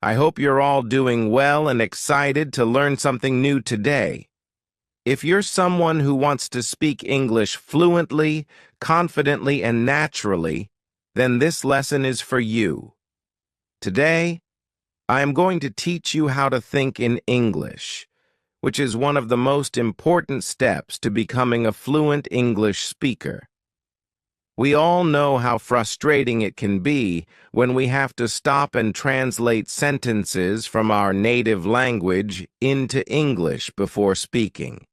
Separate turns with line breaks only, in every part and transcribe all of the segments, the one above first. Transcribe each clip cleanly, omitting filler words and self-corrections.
I hope you're all doing well and excited to learn something new today. If you're someone who wants to speak English fluently, confidently, and naturally, then this lesson is for you. Today, I am going to teach you how to think in English, which is one of the most important steps to becoming a fluent English speaker. We all know how frustrating it can be when we have to stop and translate sentences from our native language into English before speaking.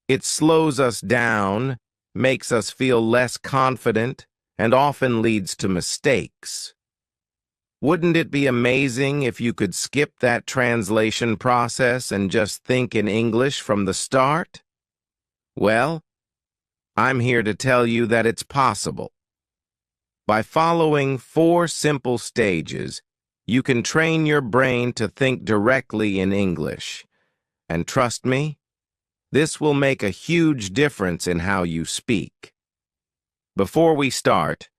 It slows us down, makes us feel less confident, and often leads to mistakes. Wouldn't it be amazing if you could skip that translation process and just think in English from the start? Well, I'm here to tell you that it's possible. By following 4 simple stages, you can train your brain to think directly in English. And trust me, this will make a huge difference in how you speak. Before we start,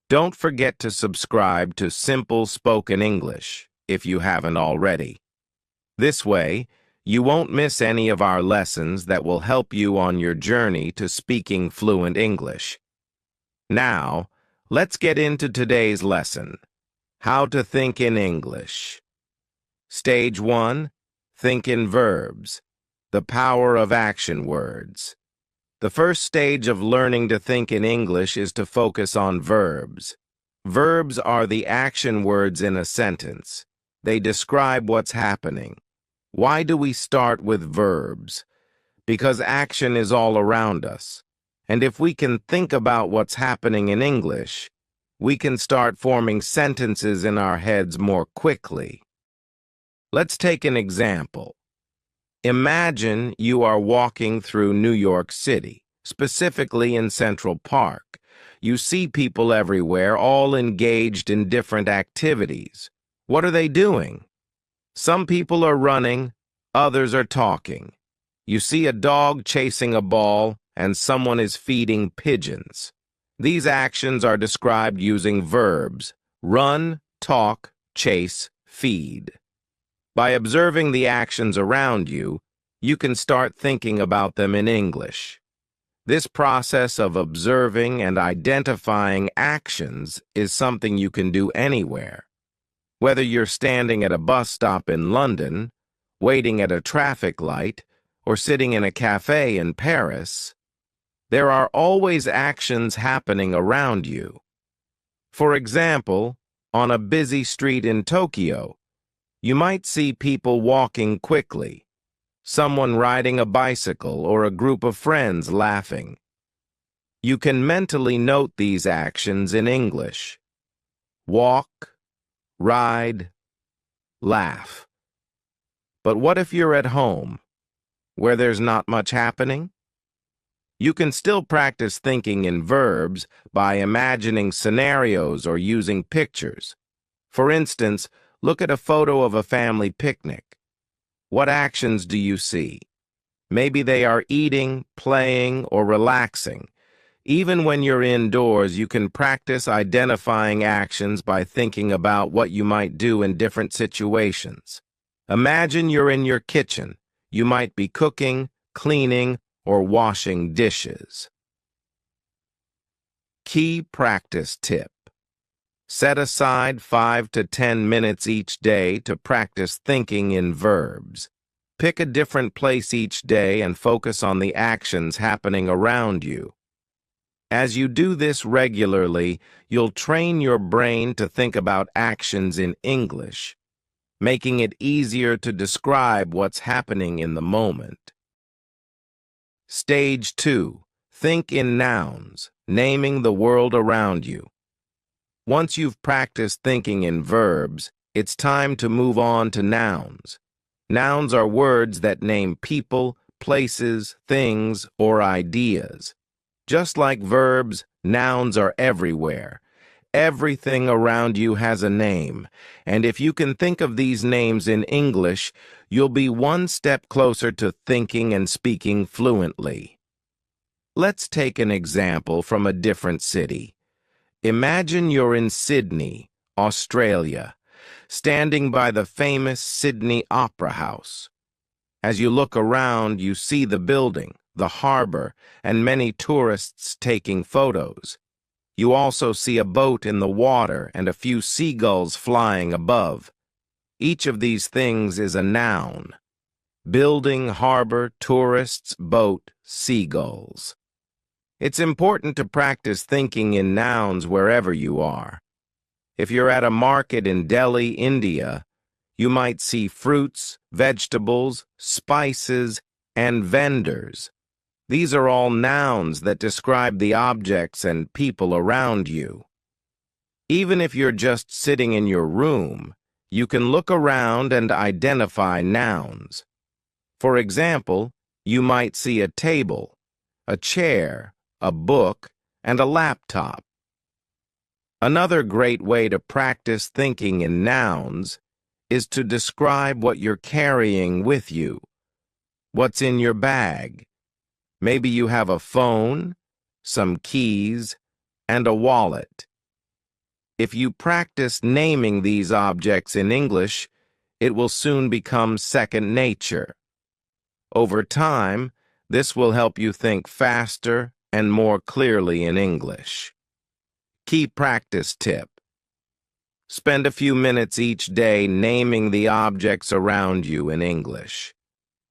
don't forget to subscribe to Simple Spoken English if you haven't already. This way, you won't miss any of our lessons that will help you on your journey to speaking fluent English. Now, let's get into today's lesson, How to Think in English. Stage 1, Think in Verbs, the power of action words. The first stage of learning to think in English is to focus on verbs. Verbs are the action words in a sentence. They describe what's happening. Why do we start with verbs? Because action is all around us. And if we can think about what's happening in English, we can start forming sentences in our heads more quickly. Let's take an example. Imagine you are walking through New York City, specifically in Central Park. You see people everywhere, all engaged in different activities. What are they doing? Some people are running, others are talking. You see a dog chasing a ball, and someone is feeding pigeons. These actions are described using verbs: run, talk, chase, feed. By observing the actions around you, you can start thinking about them in English. This process of observing and identifying actions is something you can do anywhere. Whether you're standing at a bus stop in London, waiting at a traffic light, or sitting in a cafe in Paris, there are always actions happening around you. For example, on a busy street in Tokyo, you might see people walking quickly, someone riding a bicycle, or a group of friends laughing. You can mentally note these actions in English. Walk, ride, laugh. But what if you're at home, where there's not much happening? You can still practice thinking in verbs by imagining scenarios or using pictures. For instance, look at a photo of a family picnic. What actions do you see? Maybe they are eating, playing, or relaxing. Even when you're indoors, you can practice identifying actions by thinking about what you might do in different situations. Imagine you're in your kitchen. You might be cooking, cleaning, or washing dishes. Key practice tip. Set aside 5 to 10 minutes each day to practice thinking in verbs. Pick a different place each day and focus on the actions happening around you. As you do this regularly, you'll train your brain to think about actions in English, making it easier to describe what's happening in the moment. Stage 2. Think in nouns, naming the world around you. Once you've practiced thinking in verbs, it's time to move on to nouns. Nouns are words that name people, places, things, or ideas. Just like verbs, nouns are everywhere. Everything around you has a name, and if you can think of these names in English, you'll be one step closer to thinking and speaking fluently. Let's take an example from a different city. Imagine you're in Sydney, Australia. standing by the famous Sydney Opera House. As you look around, you see the building, the harbor, and many tourists taking photos. You also see a boat in the water and a few seagulls flying above. Each of these things is a noun. Building, harbor, tourists, boat, seagulls. It's important to practice thinking in nouns wherever you are. If you're at a market in Delhi, India, you might see fruits, vegetables, spices, and vendors. These are all nouns that describe the objects and people around you. Even if you're just sitting in your room, you can look around and identify nouns. For example, you might see a table, a chair, a book, and a laptop. Another great way to practice thinking in nouns is to describe what you're carrying with you. What's in your bag? Maybe you have a phone, some keys, and a wallet. If you practice naming these objects in English, it will soon become second nature. Over time, this will help you think faster and more clearly in English. Key practice tip. Spend a few minutes each day naming the objects around you in English.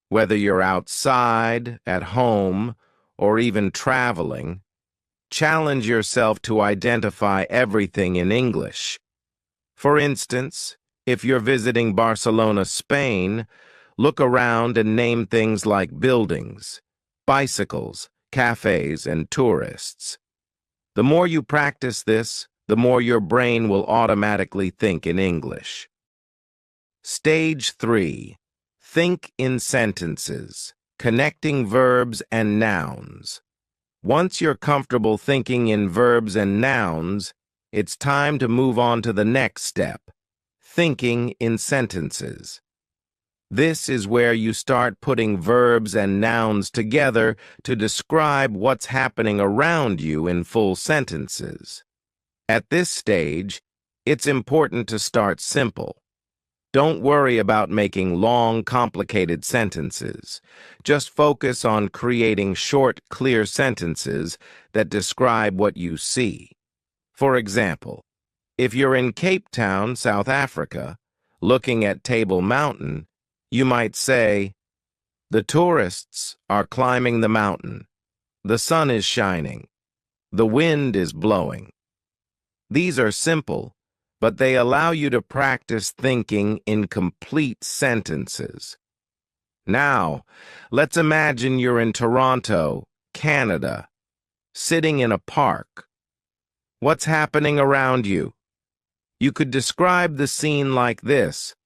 Whether you're outside, at home, or even traveling, challenge yourself to identify everything in English. For instance, if you're visiting Barcelona, Spain, look around and name things like buildings, bicycles, cafes, and tourists. The more you practice this, the more your brain will automatically think in English. Stage 3. Think in sentences, connecting verbs and nouns. Once you're comfortable thinking in verbs and nouns, it's time to move on to the next step, thinking in sentences. This is where you start putting verbs and nouns together to describe what's happening around you in full sentences. At this stage, it's important to start simple. Don't worry about making long, complicated sentences. Just focus on creating short, clear sentences that describe what you see. For example, if you're in Cape Town, South Africa, looking at Table Mountain, you might say, "The tourists are climbing the mountain. The sun is shining. The wind is blowing." These are simple, but they allow you to practice thinking in complete sentences. Now, let's imagine you're in Toronto, Canada, sitting in a park. What's happening around you? You could describe the scene like this.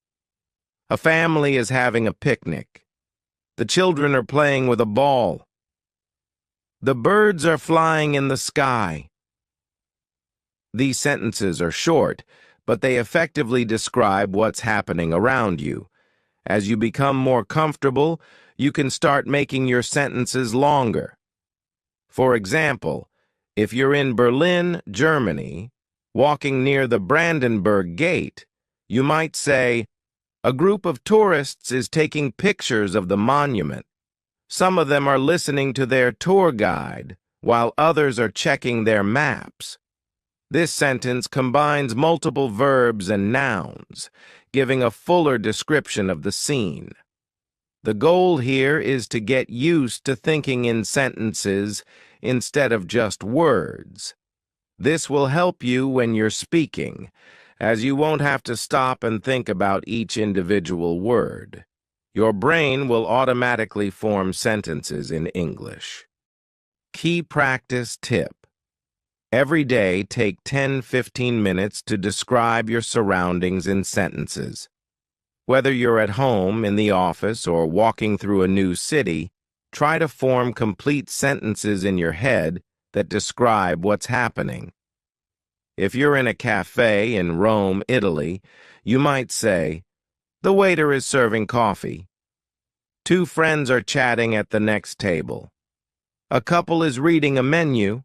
A family is having a picnic. The children are playing with a ball. The birds are flying in the sky. These sentences are short, but they effectively describe what's happening around you. As you become more comfortable, you can start making your sentences longer. For example, if you're in Berlin, Germany, walking near the Brandenburg Gate, you might say, "A group of tourists is taking pictures of the monument. Some of them are listening to their tour guide, while others are checking their maps." This sentence combines multiple verbs and nouns, giving a fuller description of the scene. The goal here is to get used to thinking in sentences instead of just words. This will help you when you're speaking, as you won't have to stop and think about each individual word. Your brain will automatically form sentences in English. Key practice tip. Every day, take 10-15 minutes to describe your surroundings in sentences. Whether you're at home, in the office, or walking through a new city, try to form complete sentences in your head that describe what's happening. If you're in a cafe in Rome, Italy, you might say, "The waiter is serving coffee. Two friends are chatting at the next table. A couple is reading a menu."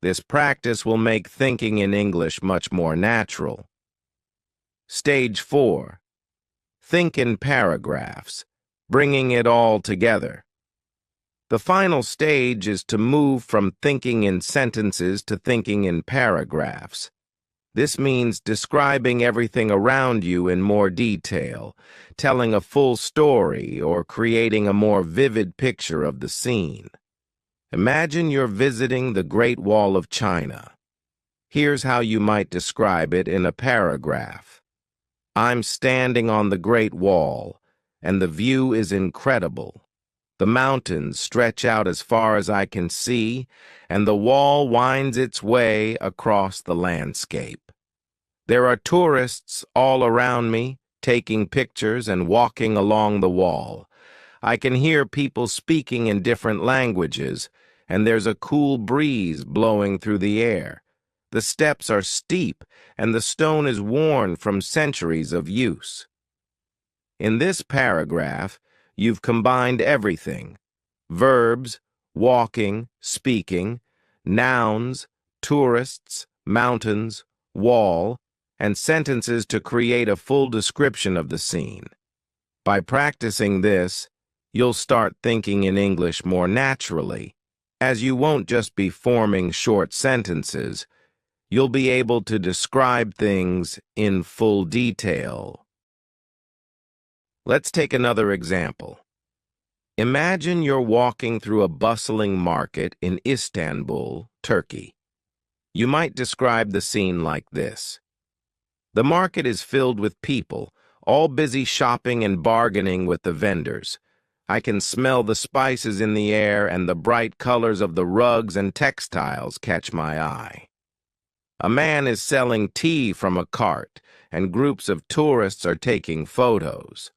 This practice will make thinking in English much more natural. Stage 4. Think in paragraphs, bringing it all together. The final stage is to move from thinking in sentences to thinking in paragraphs. This means describing everything around you in more detail, telling a full story, or creating a more vivid picture of the scene. Imagine you're visiting the Great Wall of China. Here's how you might describe it in a paragraph. I'm standing on the Great Wall, and the view is incredible. The mountains stretch out as far as I can see, and the wall winds its way across the landscape. There are tourists all around me, taking pictures and walking along the wall. I can hear people speaking in different languages, and there's a cool breeze blowing through the air. The steps are steep, and the stone is worn from centuries of use. In this paragraph, you've combined everything: verbs, walking, speaking, nouns, tourists, mountains, wall, and sentences to create a full description of the scene. By practicing this, you'll start thinking in English more naturally, as you won't just be forming short sentences. You'll be able to describe things in full detail. Let's take another example. Imagine you're walking through a bustling market in Istanbul, Turkey. You might describe the scene like this. The market is filled with people, all busy shopping and bargaining with the vendors. I can smell the spices in the air, and the bright colors of the rugs and textiles catch my eye. A man is selling tea from a cart, and groups of tourists are taking photos.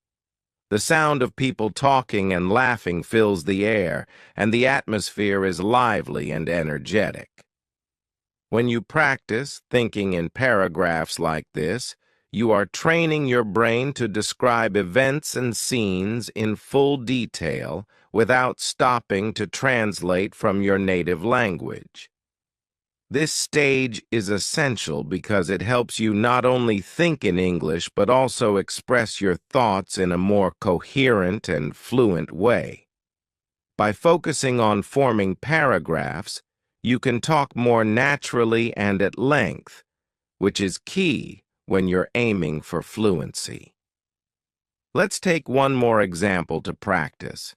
The sound of people talking and laughing fills the air, and the atmosphere is lively and energetic. When you practice thinking in paragraphs like this, you are training your brain to describe events and scenes in full detail without stopping to translate from your native language. This stage is essential because it helps you not only think in English but also express your thoughts in a more coherent and fluent way. By focusing on forming paragraphs, you can talk more naturally and at length, which is key when you're aiming for fluency. Let's take one more example to practice.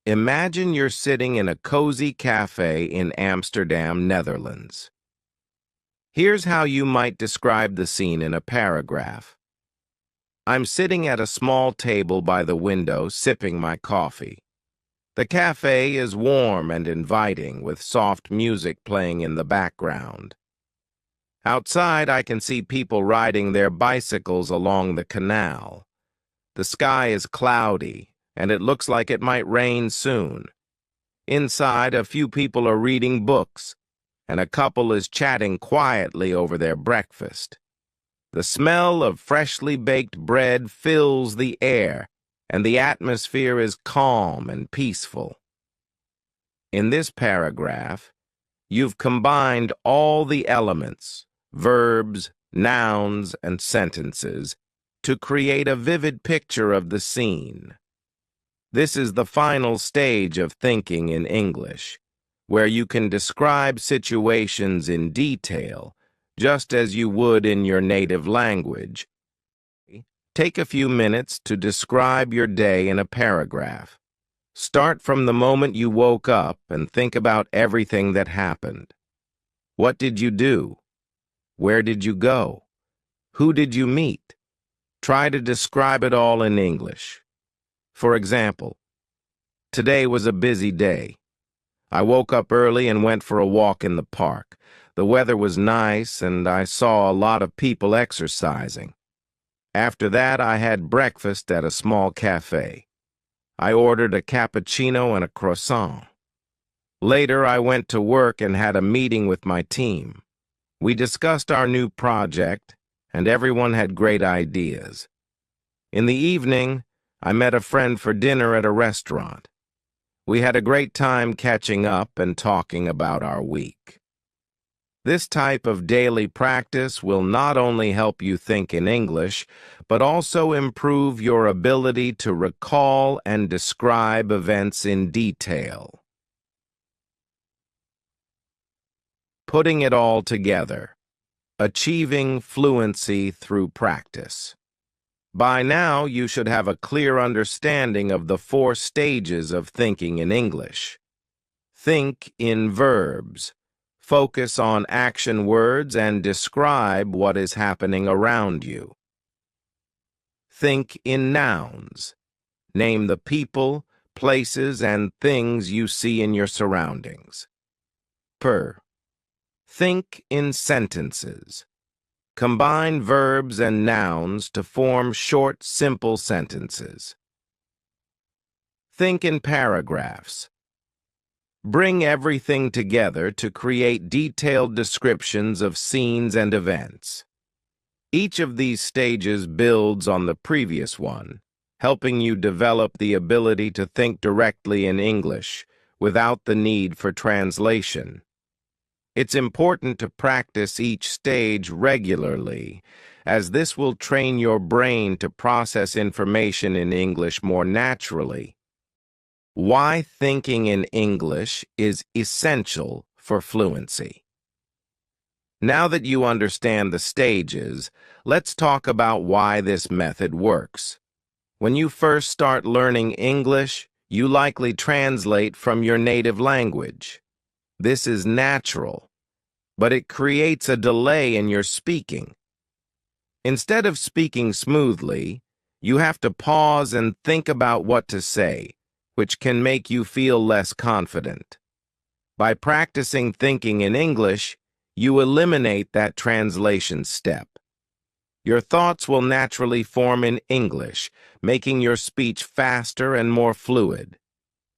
Imagine you're sitting in a cozy cafe in Amsterdam, Netherlands. Here's how you might describe the scene in a paragraph. I'm sitting at a small table by the window, sipping my coffee. The cafe is warm and inviting, with soft music playing in the background. Outside, I can see people riding their bicycles along the canal. The sky is cloudy, and it looks like it might rain soon. Inside, a few people are reading books, and a couple is chatting quietly over their breakfast. The smell of freshly baked bread fills the air, and the atmosphere is calm and peaceful. In this paragraph, you've combined all the elements, verbs, nouns, and sentences, to create a vivid picture of the scene. This is the final stage of thinking in English, where you can describe situations in detail, just as you would in your native language. Take a few minutes to describe your day in a paragraph. Start from the moment you woke up and think about everything that happened. What did you do? Where did you go? Who did you meet? Try to describe it all in English. For example, today was a busy day. I woke up early and went for a walk in the park. The weather was nice, and I saw a lot of people exercising. After that, I had breakfast at a small cafe. I ordered a cappuccino and a croissant. Later, I went to work and had a meeting with my team. We discussed our new project, and everyone had great ideas. In the evening, I met a friend for dinner at a restaurant. We had a great time catching up and talking about our week. This type of daily practice will not only help you think in English, but also improve your ability to recall and describe events in detail. Putting it all together. Achieving fluency through practice. By now, you should have a clear understanding of the 4 stages of thinking in English. Think in verbs. Focus on action words and describe what is happening around you. Think in nouns. Name the people, places, and things you see in your surroundings. Think in sentences. Combine verbs and nouns to form short, simple sentences. Think in paragraphs. Bring everything together to create detailed descriptions of scenes and events. Each of these stages builds on the previous one, helping you develop the ability to think directly in English without the need for translation. It's important to practice each stage regularly, as this will train your brain to process information in English more naturally. Why thinking in English is essential for fluency. Now that you understand the stages, let's talk about why this method works. When you first start learning English, you likely translate from your native language. This is natural, but it creates a delay in your speaking. Instead of speaking smoothly, you have to pause and think about what to say, which can make you feel less confident. By practicing thinking in English, you eliminate that translation step. Your thoughts will naturally form in English, making your speech faster and more fluid.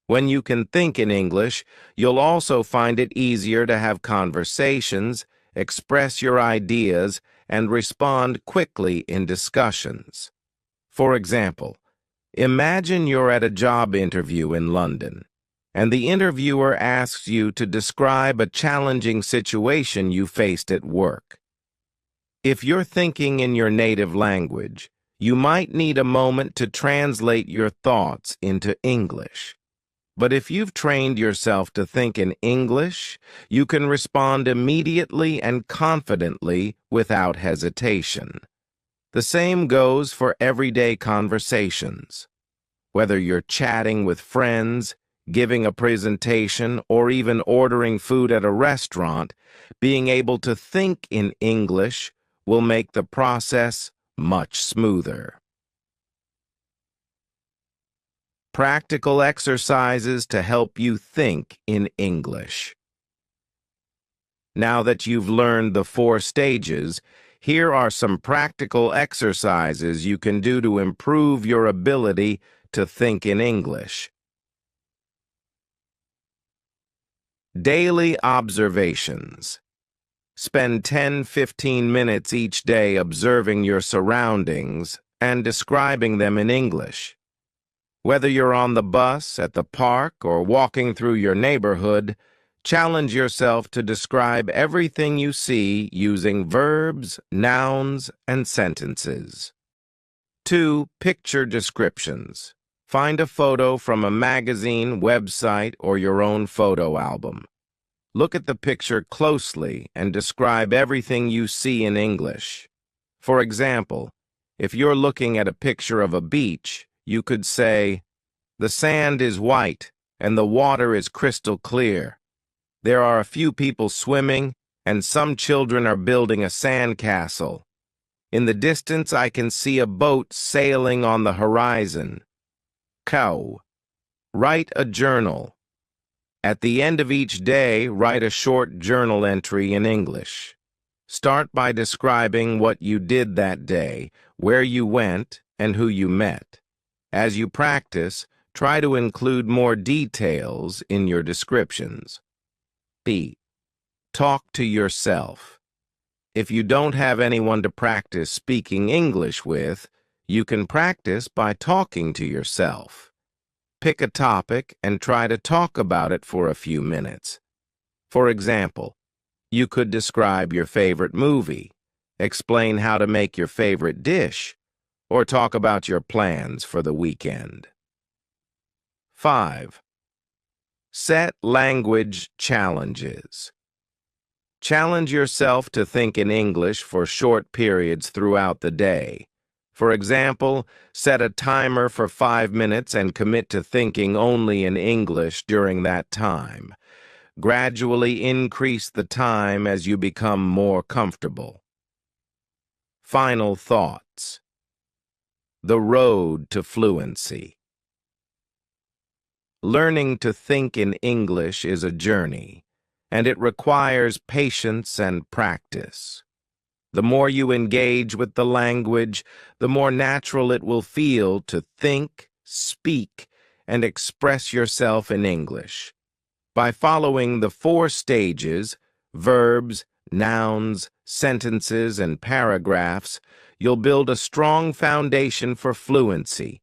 When you can think in English, you'll also find it easier to have conversations, express your ideas, and respond quickly in discussions. For example, imagine you're at a job interview in London, and the interviewer asks you to describe a challenging situation you faced at work. If you're thinking in your native language, you might need a moment to translate your thoughts into English. But if you've trained yourself to think in English, you can respond immediately and confidently without hesitation. The same goes for everyday conversations. Whether you're chatting with friends, giving a presentation, or even ordering food at a restaurant, being able to think in English will make the process much smoother. Practical exercises to help you think in English. Now that you've learned the 4 stages, here are some practical exercises you can do to improve your ability to think in English. Daily observations. Spend 10-15 minutes each day observing your surroundings and describing them in English. Whether you're on the bus, at the park, or walking through your neighborhood, challenge yourself to describe everything you see using verbs, nouns, and sentences. 2. Picture descriptions. Find a photo from a magazine, website, or your own photo album. Look at the picture closely and describe everything you see in English. For example, if you're looking at a picture of a beach, you could say, "The sand is white and the water is crystal clear. There are a few people swimming and some children are building a sandcastle. In the distance I can see a boat sailing on the horizon." Cow. Write a journal. At the end of each day, write a short journal entry in English. Start by describing what you did that day, where you went, and who you met. As you practice, try to include more details in your descriptions. B. Talk to yourself. If you don't have anyone to practice speaking English with, you can practice by talking to yourself. Pick a topic and try to talk about it for a few minutes. For example, You could describe your favorite movie, explain how to make your favorite dish, or talk about your plans for the weekend. 5. Set language challenges. Challenge yourself to think in English for short periods throughout the day. For example, set a timer for 5 minutes and commit to thinking only in English during that time. Gradually increase the time as you become more comfortable. Final thoughts. The road to fluency. Learning to think in English is a journey, and it requires patience and practice. The more you engage with the language, the more natural it will feel to think, speak, and express yourself in English. By following the 4 stages, verbs, nouns, sentences, and paragraphs, you'll build a strong foundation for fluency.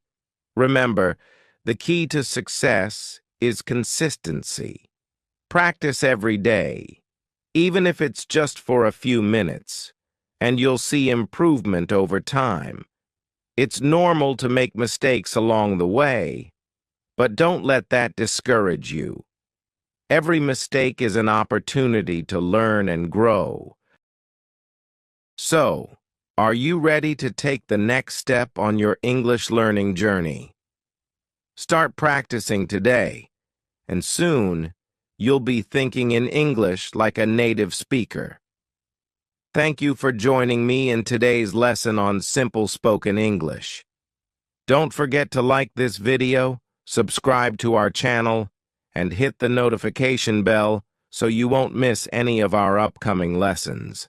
Remember, the key to success is consistency. Practice every day, even if it's just for a few minutes, and you'll see improvement over time. It's normal to make mistakes along the way, but don't let that discourage you. Every mistake is an opportunity to learn and grow. So, are you ready to take the next step on your English learning journey? Start practicing today, and soon you'll be thinking in English like a native speaker. Thank you for joining me in today's lesson on simple spoken English. Don't forget to like this video, subscribe to our channel, and hit the notification bell so you won't miss any of our upcoming lessons.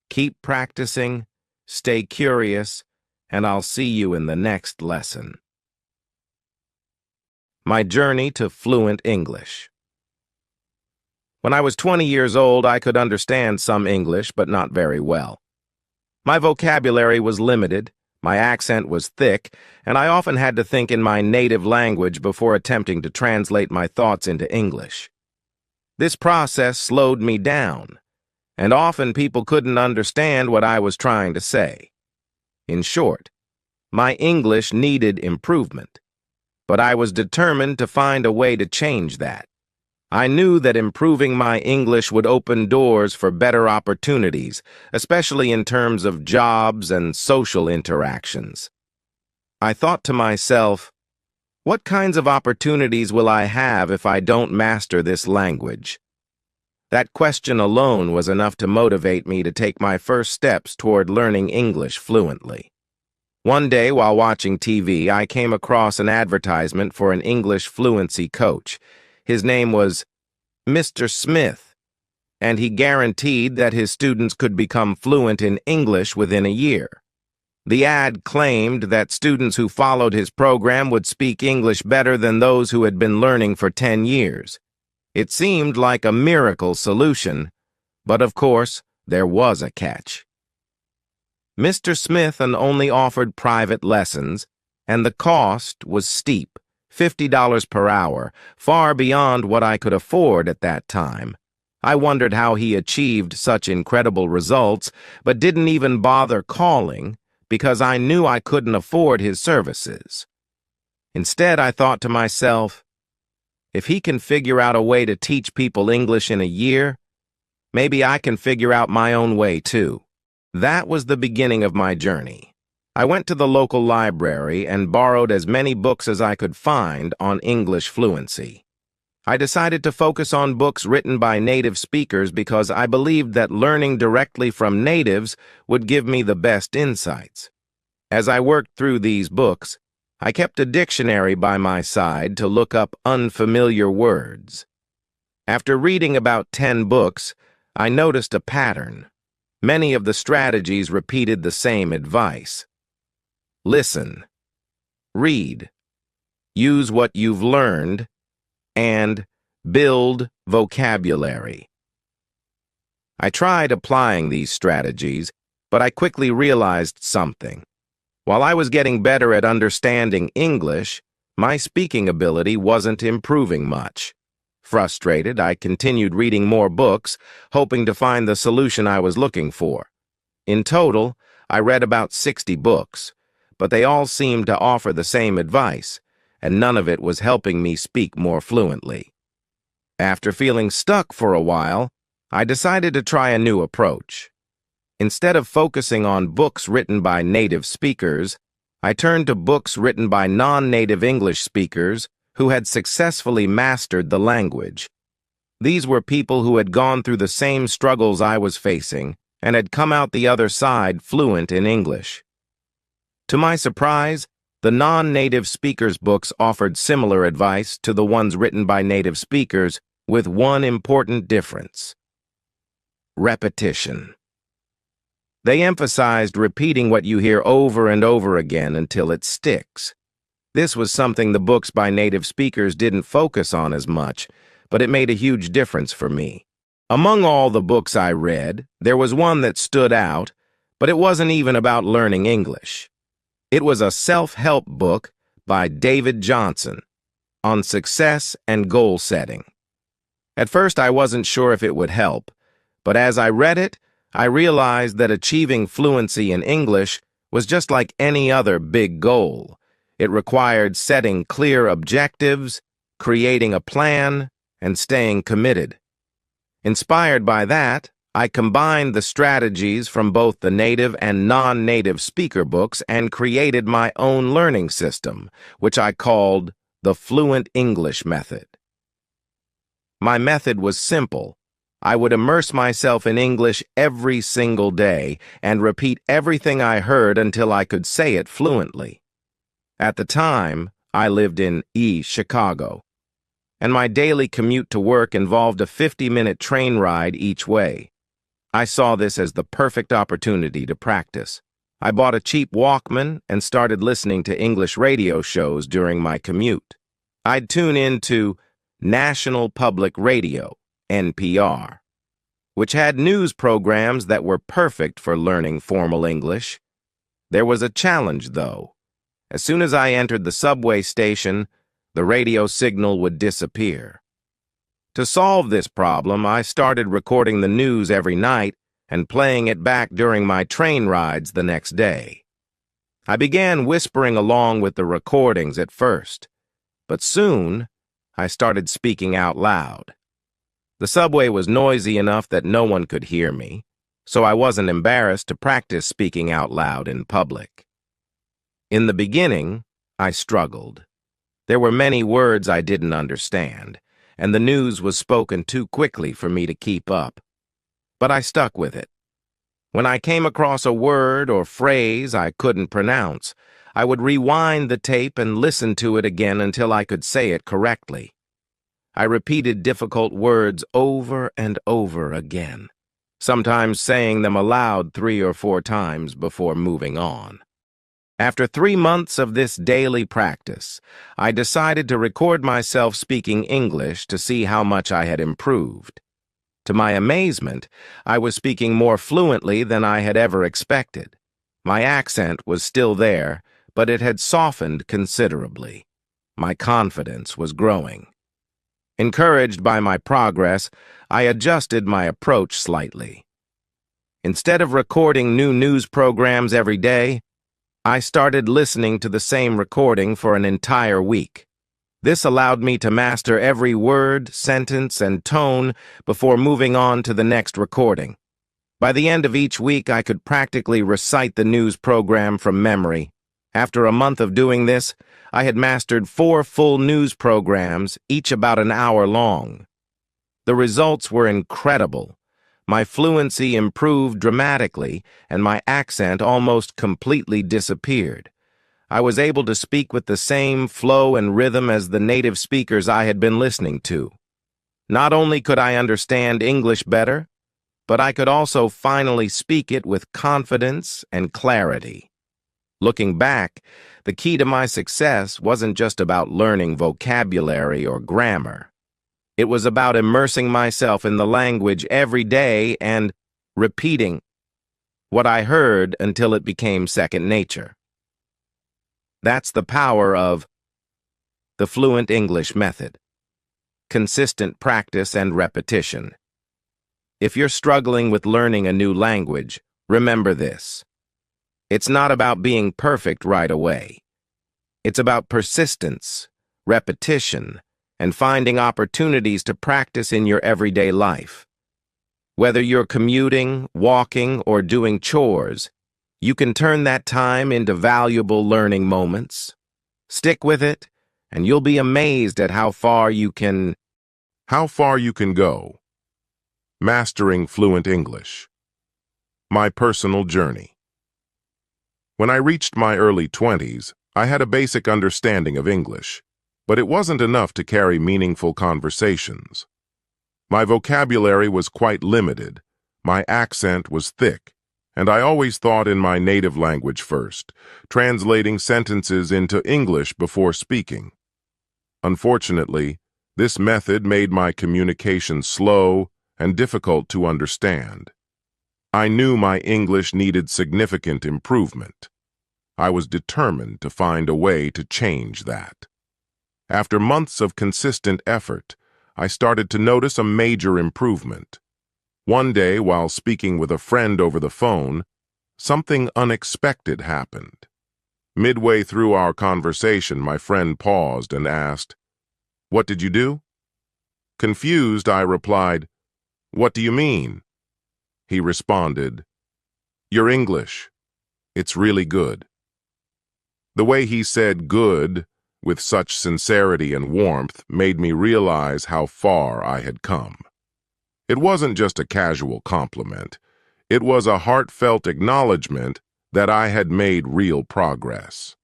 Keep practicing, stay curious, and I'll see you in the next lesson. My journey to fluent English. When I was 20 years old, I could understand some English, but not very well. My vocabulary was limited, my accent was thick, and I often had to think in my native language before attempting to translate my thoughts into English. This process slowed me down, and often people couldn't understand what I was trying to say. In short, my English needed improvement, but I was determined to find a way to change that. I knew that improving my English would open doors for better opportunities, especially in terms of jobs and social interactions. I thought to myself, what kinds of opportunities will I have if I don't master this language? That question alone was enough to motivate me to take my first steps toward learning English fluently. One day, while watching TV, I came across an advertisement for an English fluency coach. His name was Mr. Smith, and he guaranteed that his students could become fluent in English within a year. The ad claimed that students who followed his program would speak English better than those who had been learning for 10 years. It seemed like a miracle solution, but of course, there was a catch. Mr. Smith only offered private lessons, and the cost was steep, $50 per hour, far beyond what I could afford at that time. I wondered how he achieved such incredible results, but didn't even bother calling because I knew I couldn't afford his services. Instead, I thought to myself, if he can figure out a way to teach people English in a year, maybe I can figure out my own way too. That was the beginning of my journey. I went to the local library and borrowed as many books as I could find on English fluency. I decided to focus on books written by native speakers because I believed that learning directly from natives would give me the best insights. As I worked through these books, I kept a dictionary by my side to look up unfamiliar words. After reading about 10 books, I noticed a pattern. Many of the strategies repeated the same advice. Listen, read, use what you've learned, and build vocabulary. I tried applying these strategies, but I quickly realized something. While I was getting better at understanding English, my speaking ability wasn't improving much. Frustrated, I continued reading more books, hoping to find the solution I was looking for. In total, I read about 60 books, but they all seemed to offer the same advice, and none of it was helping me speak more fluently. After feeling stuck for a while, I decided to try a new approach. Instead of focusing on books written by native speakers, I turned to books written by non-native English speakers who had successfully mastered the language. These were people who had gone through the same struggles I was facing and had come out the other side fluent in English. To my surprise, the non-native speakers' books offered similar advice to the ones written by native speakers, with one important difference: repetition. They emphasized repeating what you hear over and over again until it sticks. This was something the books by native speakers didn't focus on as much, but it made a huge difference for me. Among all the books I read, there was one that stood out, but it wasn't even about learning English. It was a self-help book by David Johnson on success and goal setting. At first, I wasn't sure if it would help, but as I read it, I realized that achieving fluency in English was just like any other big goal. It required setting clear objectives, creating a plan, and staying committed. Inspired by that, I combined the strategies from both the native and non-native speaker books and created my own learning system, which I called the Fluent English Method. My method was simple. I would immerse myself in English every single day and repeat everything I heard until I could say it fluently. At the time, I lived in Chicago, and my daily commute to work involved a 50-minute train ride each way. I saw this as the perfect opportunity to practice. I bought a cheap Walkman and started listening to English radio shows during my commute. I'd tune into National Public Radio, NPR, which had news programs that were perfect for learning formal English. There was a challenge, though. As soon as I entered the subway station, the radio signal would disappear. To solve this problem, I started recording the news every night and playing it back during my train rides the next day. I began whispering along with the recordings at first, but soon I started speaking out loud. The subway was noisy enough that no one could hear me, so I wasn't embarrassed to practice speaking out loud in public. In the beginning, I struggled. There were many words I didn't understand, and the news was spoken too quickly for me to keep up. But I stuck with it. When I came across a word or phrase I couldn't pronounce, I would rewind the tape and listen to it again until I could say it correctly. I repeated difficult words over and over again, sometimes saying them aloud 3 or 4 times before moving on. After 3 months of this daily practice, I decided to record myself speaking English to see how much I had improved. To my amazement, I was speaking more fluently than I had ever expected. My accent was still there, but it had softened considerably. My confidence was growing. Encouraged by my progress, I adjusted my approach slightly. Instead of recording new news programs every day, I started listening to the same recording for an entire week. This allowed me to master every word, sentence, and tone before moving on to the next recording. By the end of each week, I could practically recite the news program from memory. After a month of doing this, I had mastered 4 full news programs, each about an hour long. The results were incredible. My fluency improved dramatically, and my accent almost completely disappeared. I was able to speak with the same flow and rhythm as the native speakers I had been listening to. Not only could I understand English better, but I could also finally speak it with confidence and clarity. Looking back, the key to my success wasn't just about learning vocabulary or grammar. It was about immersing myself in the language every day and repeating what I heard until it became second nature. That's the power of the Fluent English Method. consistent practice and repetition. If you're struggling with learning a new language, remember this. It's not about being perfect right away. It's about persistence, repetition, and finding opportunities to practice in your everyday life. Whether you're commuting, walking, or doing chores, you can turn that time into valuable learning moments. Stick with it, and you'll be amazed at how far you can
go. Mastering fluent English. My personal journey. When I reached my early 20s, I had a basic understanding of English, but it wasn't enough to carry meaningful conversations. My vocabulary was quite limited, my accent was thick, and I always thought in my native language first, translating sentences into English before speaking. Unfortunately, this method made my communication slow and difficult to understand. I knew my English needed significant improvement. I was determined to find a way to change that. After months of consistent effort, I started to notice a major improvement. One day, while speaking with a friend over the phone, something unexpected happened. Midway through our conversation, my friend paused and asked, "What did you do?" Confused, I replied, "What do you mean?" He responded, "Your English. It's really good." The way he said good with such sincerity and warmth made me realize how far I had come. It wasn't just a casual compliment. It was a heartfelt acknowledgement that I had made real progress.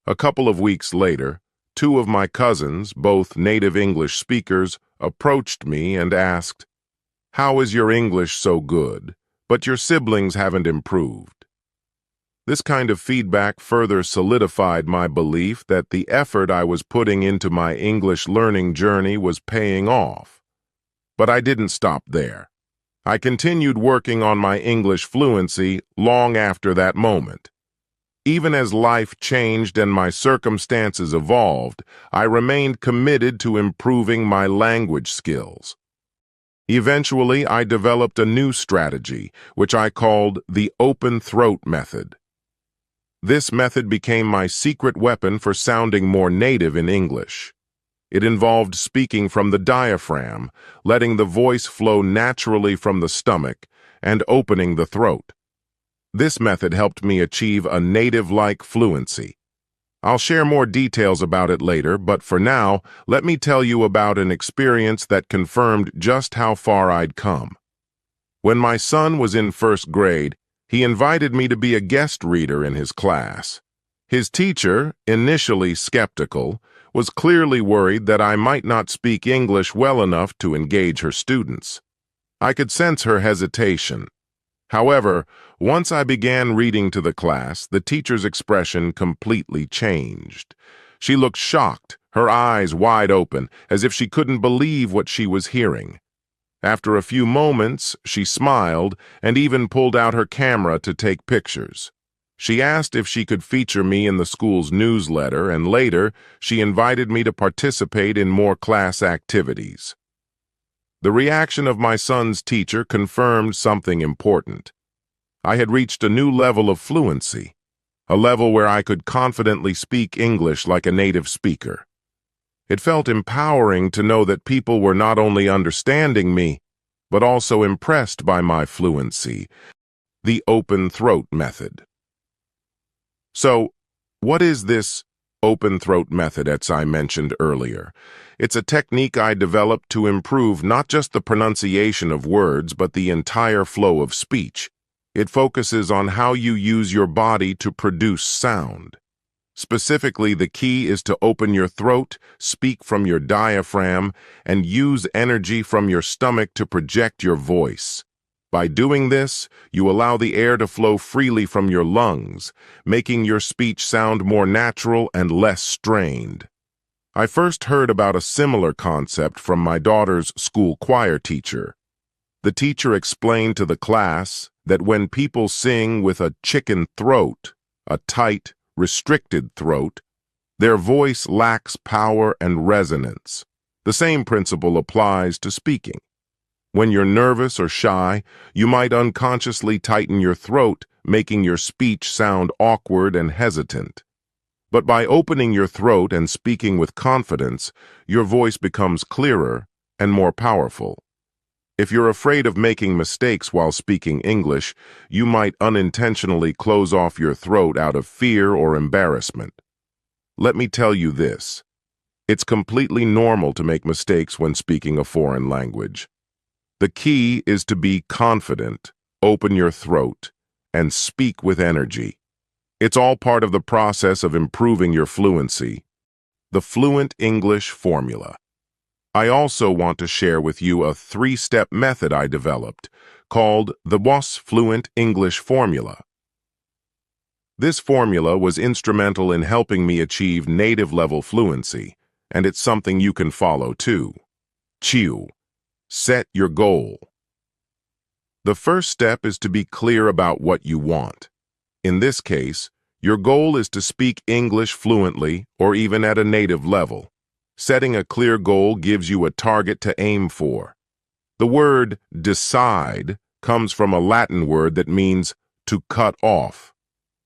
A couple of weeks later, two of my cousins, both native English speakers, approached me and asked, "How is your English so good, but your siblings haven't improved?" This kind of feedback further solidified my belief that the effort I was putting into my English learning journey was paying off. But I didn't stop there. I continued working on my English fluency long after that moment. Even as life changed and my circumstances evolved, I remained committed to improving my language skills. Eventually, I developed a new strategy, which I called the open throat method. This method became my secret weapon for sounding more native in English. It involved speaking from the diaphragm, letting the voice flow naturally from the stomach, and opening the throat. This method helped me achieve a native-like fluency. I'll share more details about it later, but for now, let me tell you about an experience that confirmed just how far I'd come. When my son was in first grade, he invited me to be a guest reader in his class. His teacher, initially skeptical, was clearly worried that I might not speak English well enough to engage her students. I could sense her hesitation. However, once I began reading to the class, the teacher's expression completely changed. She looked shocked, her eyes wide open, as if she couldn't believe what she was hearing. After a few moments, she smiled and even pulled out her camera to take pictures. She asked if she could feature me in the school's newsletter, and later, she invited me to participate in more class activities. The reaction of my son's teacher confirmed something important. I had reached a new level of fluency, a level where I could confidently speak English like a native speaker. It felt empowering to know that people were not only understanding me, but also impressed by my fluency, the open throat method. So, what is this open throat method, as I mentioned earlier? It's a technique I developed to improve not just the pronunciation of words, but the entire flow of speech. It focuses on how you use your body to produce sound. Specifically, the key is to open your throat, speak from your diaphragm, and use energy from your stomach to project your voice. By doing this, you allow the air to flow freely from your lungs, making your speech sound more natural and less strained. I first heard about a similar concept from my daughter's school choir teacher. The teacher explained to the class that when people sing with a chicken throat, a tight, restricted throat, their voice lacks power and resonance. The same principle applies to speaking. When you're nervous or shy, you might unconsciously tighten your throat, making your speech sound awkward and hesitant. But by opening your throat and speaking with confidence, your voice becomes clearer and more powerful. If you're afraid of making mistakes while speaking English, you might unintentionally close off your throat out of fear or embarrassment. Let me tell you this. It's completely normal to make mistakes when speaking a foreign language. The key is to be confident, open your throat, and speak with energy. It's all part of the process of improving your fluency. The Fluent English Formula. I also want to share with you a 3-step method I developed called the WOS Fluent English Formula. This formula was instrumental in helping me achieve native-level fluency, and it's something you can follow too. Chiu. Set your goal. The first step is to be clear about what you want. In this case, your goal is to speak English fluently or even at a native level. Setting a clear goal gives you a target to aim for. The word decide comes from a Latin word that means to cut off.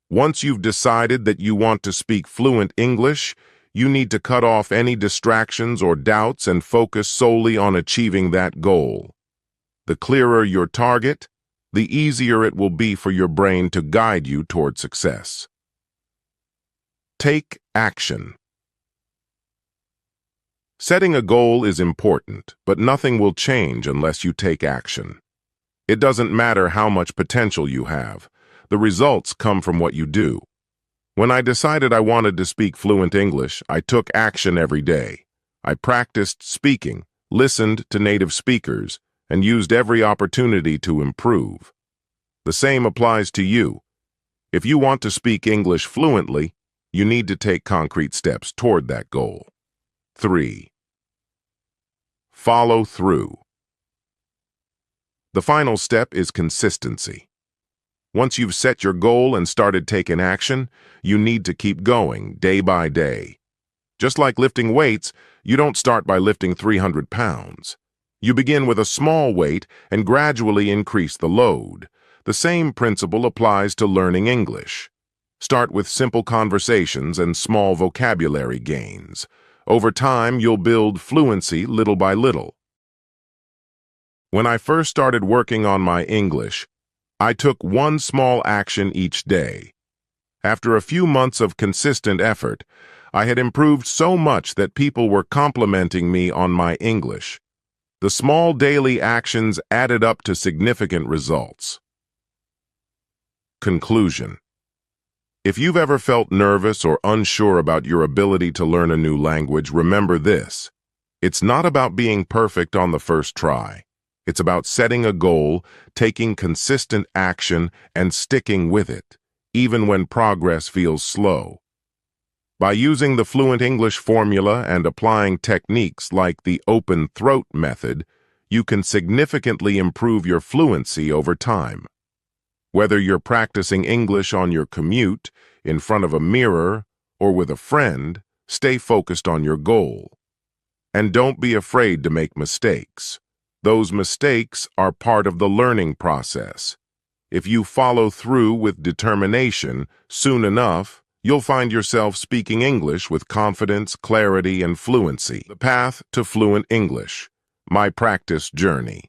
Once you've decided that you want to speak fluent English, you need to cut off any distractions or doubts and focus solely on achieving that goal. The clearer your target, the easier it will be for your brain to guide you toward success. Take action. Setting a goal is important, but nothing will change unless you take action. It doesn't matter how much potential you have. The results come from what you do. When I decided I wanted to speak fluent English, I took action every day. I practiced speaking, listened to native speakers, and used every opportunity to improve. The same applies to you. If you want to speak English fluently, you need to take concrete steps toward that goal. 3. Follow through. The final step is consistency. Once you've set your goal and started taking action, you need to keep going day by day. Just like lifting weights, you don't start by lifting 300 pounds. You begin with a small weight and gradually increase the load. The same principle applies to learning English. Start with simple conversations and small vocabulary gains. Over time, you'll build fluency little by little. When I first started working on my English, I took one small action each day. After a few months of consistent effort, I had improved so much that people were complimenting me on my English. The small daily actions added up to significant results. Conclusion. If you've ever felt nervous or unsure about your ability to learn a new language, remember this. It's not about being perfect on the first try. It's about setting a goal, taking consistent action, and sticking with it, even when progress feels slow. By using the Fluent English formula and applying techniques like the open throat method, you can significantly improve your fluency over time. Whether you're practicing English on your commute, in front of a mirror, or with a friend, stay focused on your goal. And don't be afraid to make mistakes. Those mistakes are part of the learning process. If you follow through with determination, soon enough, you'll find yourself speaking English with confidence, clarity, and fluency. The Path to Fluent English. My Practice Journey.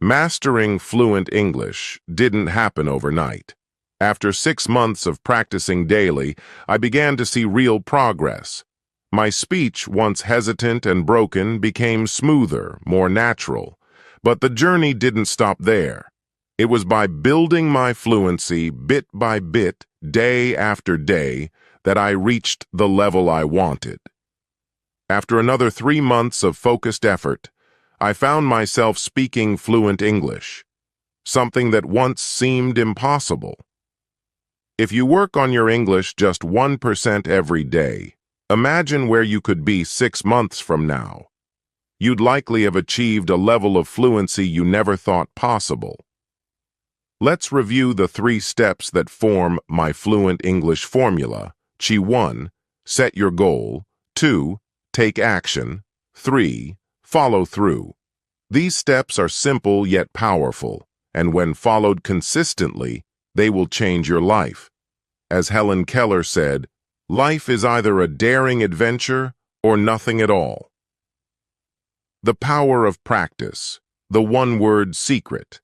Mastering fluent English didn't happen overnight. After 6 months of practicing daily, I began to see real progress. My speech, once hesitant and broken, became smoother, more natural. But the journey didn't stop there. It was by building my fluency bit by bit, day after day, that I reached the level I wanted. After another 3 months of focused effort, I found myself speaking fluent English, something that once seemed impossible. If you work on your English just 1% every day, imagine where you could be 6 months from now. You'd likely have achieved a level of fluency you never thought possible. Let's review the 3 steps that form my fluent English formula. 1. Set your goal. 2. Take action. 3. Follow through. These steps are simple yet powerful, and when followed consistently, they will change your life. As Helen Keller said, life is either a daring adventure or nothing at all. The power of practice, the one-word secret.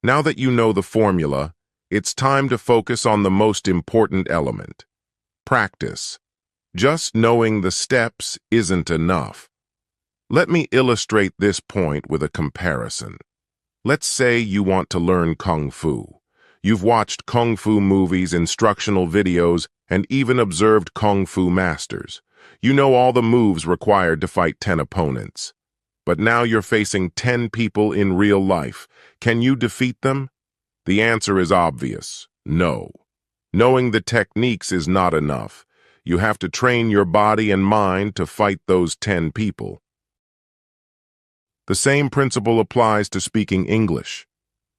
Now that you know the formula, it's time to focus on the most important element: practice. Just knowing the steps isn't enough. Let me illustrate this point with a comparison. Let's say you want to learn Kung Fu. You've watched Kung Fu movies, instructional videos, and even observed Kung Fu masters. You know all the moves required to fight 10 opponents. But now you're facing 10 people in real life. Can you defeat them? The answer is obvious: no. Knowing the techniques is not enough. You have to train your body and mind to fight those 10 people. The same principle applies to speaking English.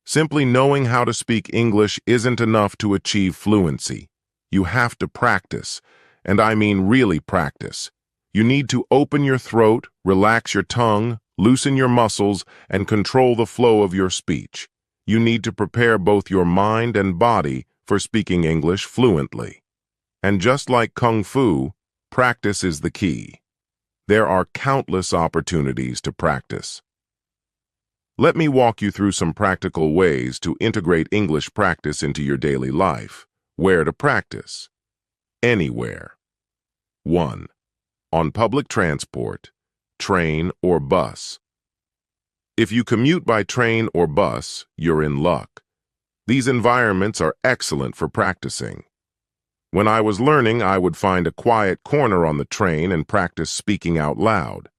Simply knowing how to speak English isn't enough to achieve fluency. You have to practice, and I mean really practice. You need to open your throat, relax your tongue, loosen your muscles, and control the flow of your speech. You need to prepare both your mind and body for speaking English fluently. And just like Kung Fu, practice is the key. There are countless opportunities to practice. Let me walk you through some practical ways to integrate English practice into your daily life. Where to practice? Anywhere. 1. On public transport, train or bus. If you commute by train or bus, you're in luck. These environments are excellent for practicing. When I was learning, I would find a quiet corner on the train and practice speaking out loud.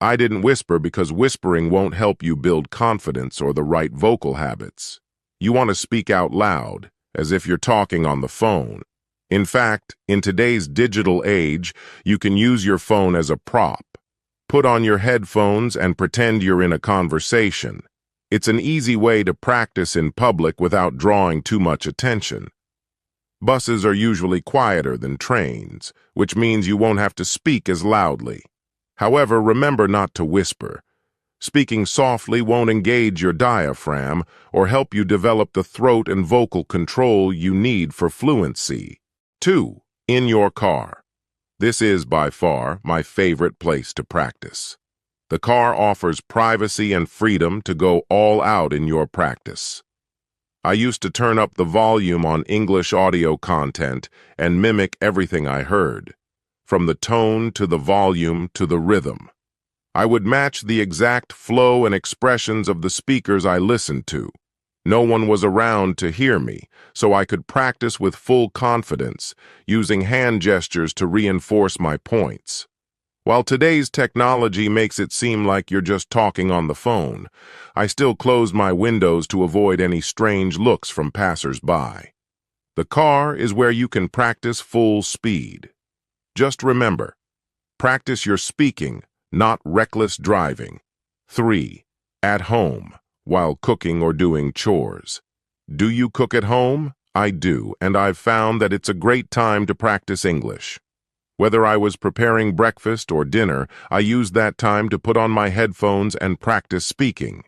I didn't whisper because whispering won't help you build confidence or the right vocal habits. You want to speak out loud, as if you're talking on the phone. In fact, in today's digital age, you can use your phone as a prop. Put on your headphones and pretend you're in a conversation. It's an easy way to practice in public without drawing too much attention. Buses are usually quieter than trains, which means you won't have to speak as loudly. However, remember not to whisper. Speaking softly won't engage your diaphragm or help you develop the throat and vocal control you need for fluency. 2. In your car. This is by far my favorite place to practice. The car offers privacy and freedom to go all out in your practice. I used to turn up the volume on English audio content and mimic everything I heard, from the tone to the volume to the rhythm. I would match the exact flow and expressions of the speakers I listened to. No one was around to hear me, so I could practice with full confidence, using hand gestures to reinforce my points. While today's technology makes it seem like you're just talking on the phone, I still closed my windows to avoid any strange looks from passers-by. The car is where you can practice full speed. Just remember, practice your speaking, not reckless driving. 3. At home, while cooking or doing chores. Do you cook at home? I do, and I've found that it's a great time to practice English. Whether I was preparing breakfast or dinner, I used that time to put on my headphones and practice speaking.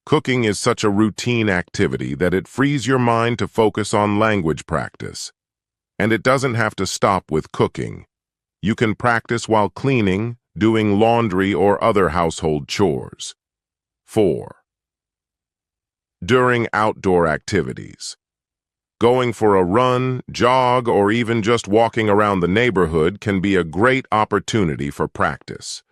Cooking is such a routine activity that it frees your mind to focus on language practice. And it doesn't have to stop with cooking. You can practice while cleaning, doing laundry, or other household chores. 4. During outdoor activities. Going for a run, jog, or even just walking around the neighborhood can be a great opportunity for practice.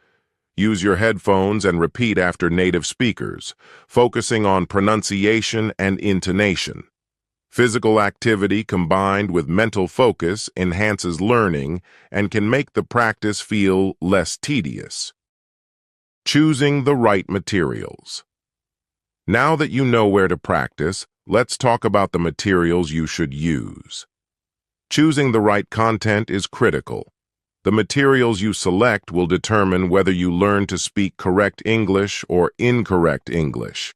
Use your headphones and repeat after native speakers, focusing on pronunciation and intonation. Physical activity combined with mental focus enhances learning and can make the practice feel less tedious. Choosing the right materials. Now that you know where to practice, let's talk about the materials you should use. Choosing the right content is critical. The materials you select will determine whether you learn to speak correct English or incorrect English.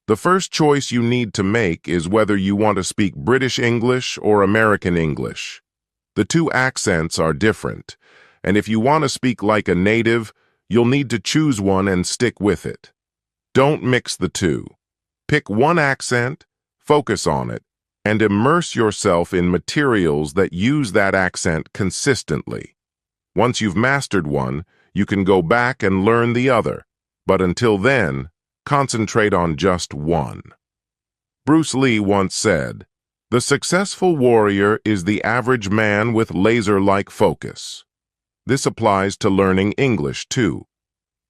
The first choice you need to make is whether you want to speak British English or American English. The two accents are different, And if you want to speak like a native, you'll need to choose one and stick with it. Don't mix the two. Pick one accent, focus on it, and immerse yourself in materials that use that accent consistently. Once you've mastered one, you can go back and learn the other, but until then, concentrate on just one. Bruce Lee once said, "The successful warrior is the average man with laser-like focus." This applies to learning English too.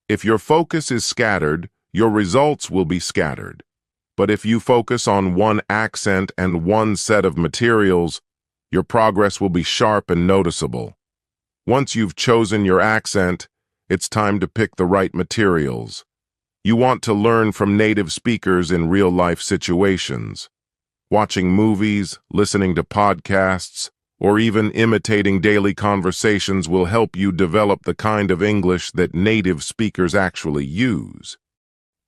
If your focus is scattered, your results will be scattered. But if you focus on one accent and one set of materials, your progress will be sharp and noticeable. Once you've chosen your accent, it's time to pick the right materials. You want to learn from native speakers in real-life situations. Watching movies, listening to podcasts, or even imitating daily conversations will help you develop the kind of English that native speakers actually use.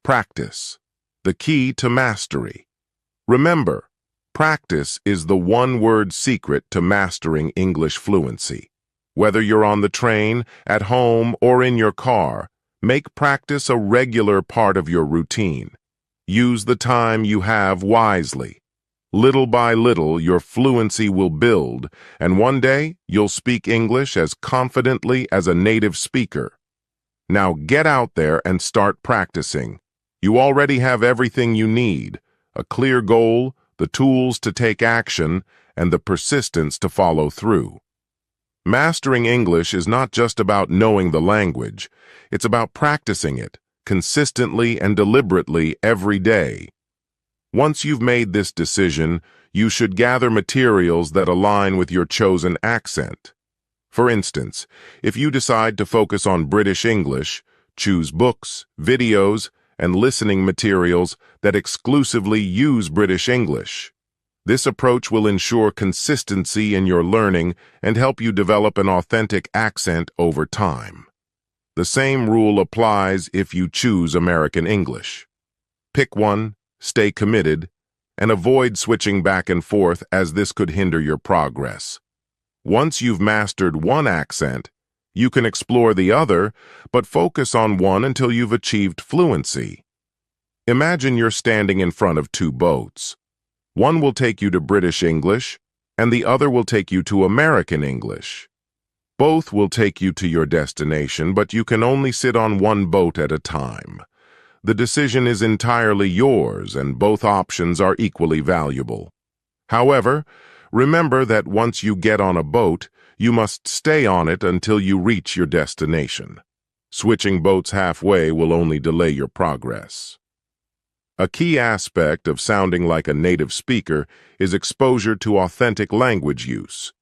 Practice, the key to mastery. Remember, practice is the one-word secret to mastering English fluency. Whether you're on the train, at home, or in your car, make practice a regular part of your routine. Use the time you have wisely. Little by little, your fluency will build, and one day you'll speak English as confidently as a native speaker. Now get out there and start practicing. You already have everything you need: a clear goal, the tools to take action, and the persistence to follow through. Mastering English is not just about knowing the language. It's about practicing it consistently and deliberately every day. Once you've made this decision, you should gather materials that align with your chosen accent. For instance, if you decide to focus on British English, choose books, videos, and listening materials that exclusively use British English. This approach will ensure consistency in your learning and help you develop an authentic accent over time. The same rule applies if you choose American English. Pick one, stay committed, and avoid switching back and forth, as this could hinder your progress. Once you've mastered one accent, you can explore the other, but focus on one until you've achieved fluency. Imagine you're standing in front of two boats. One will take you to British English, and the other will take you to American English. Both will take you to your destination, but you can only sit on one boat at a time. The decision is entirely yours, and both options are equally valuable. However, remember that once you get on a boat, you must stay on it until you reach your destination. Switching boats halfway will only delay your progress. A key aspect of sounding like a native speaker is exposure to authentic language use.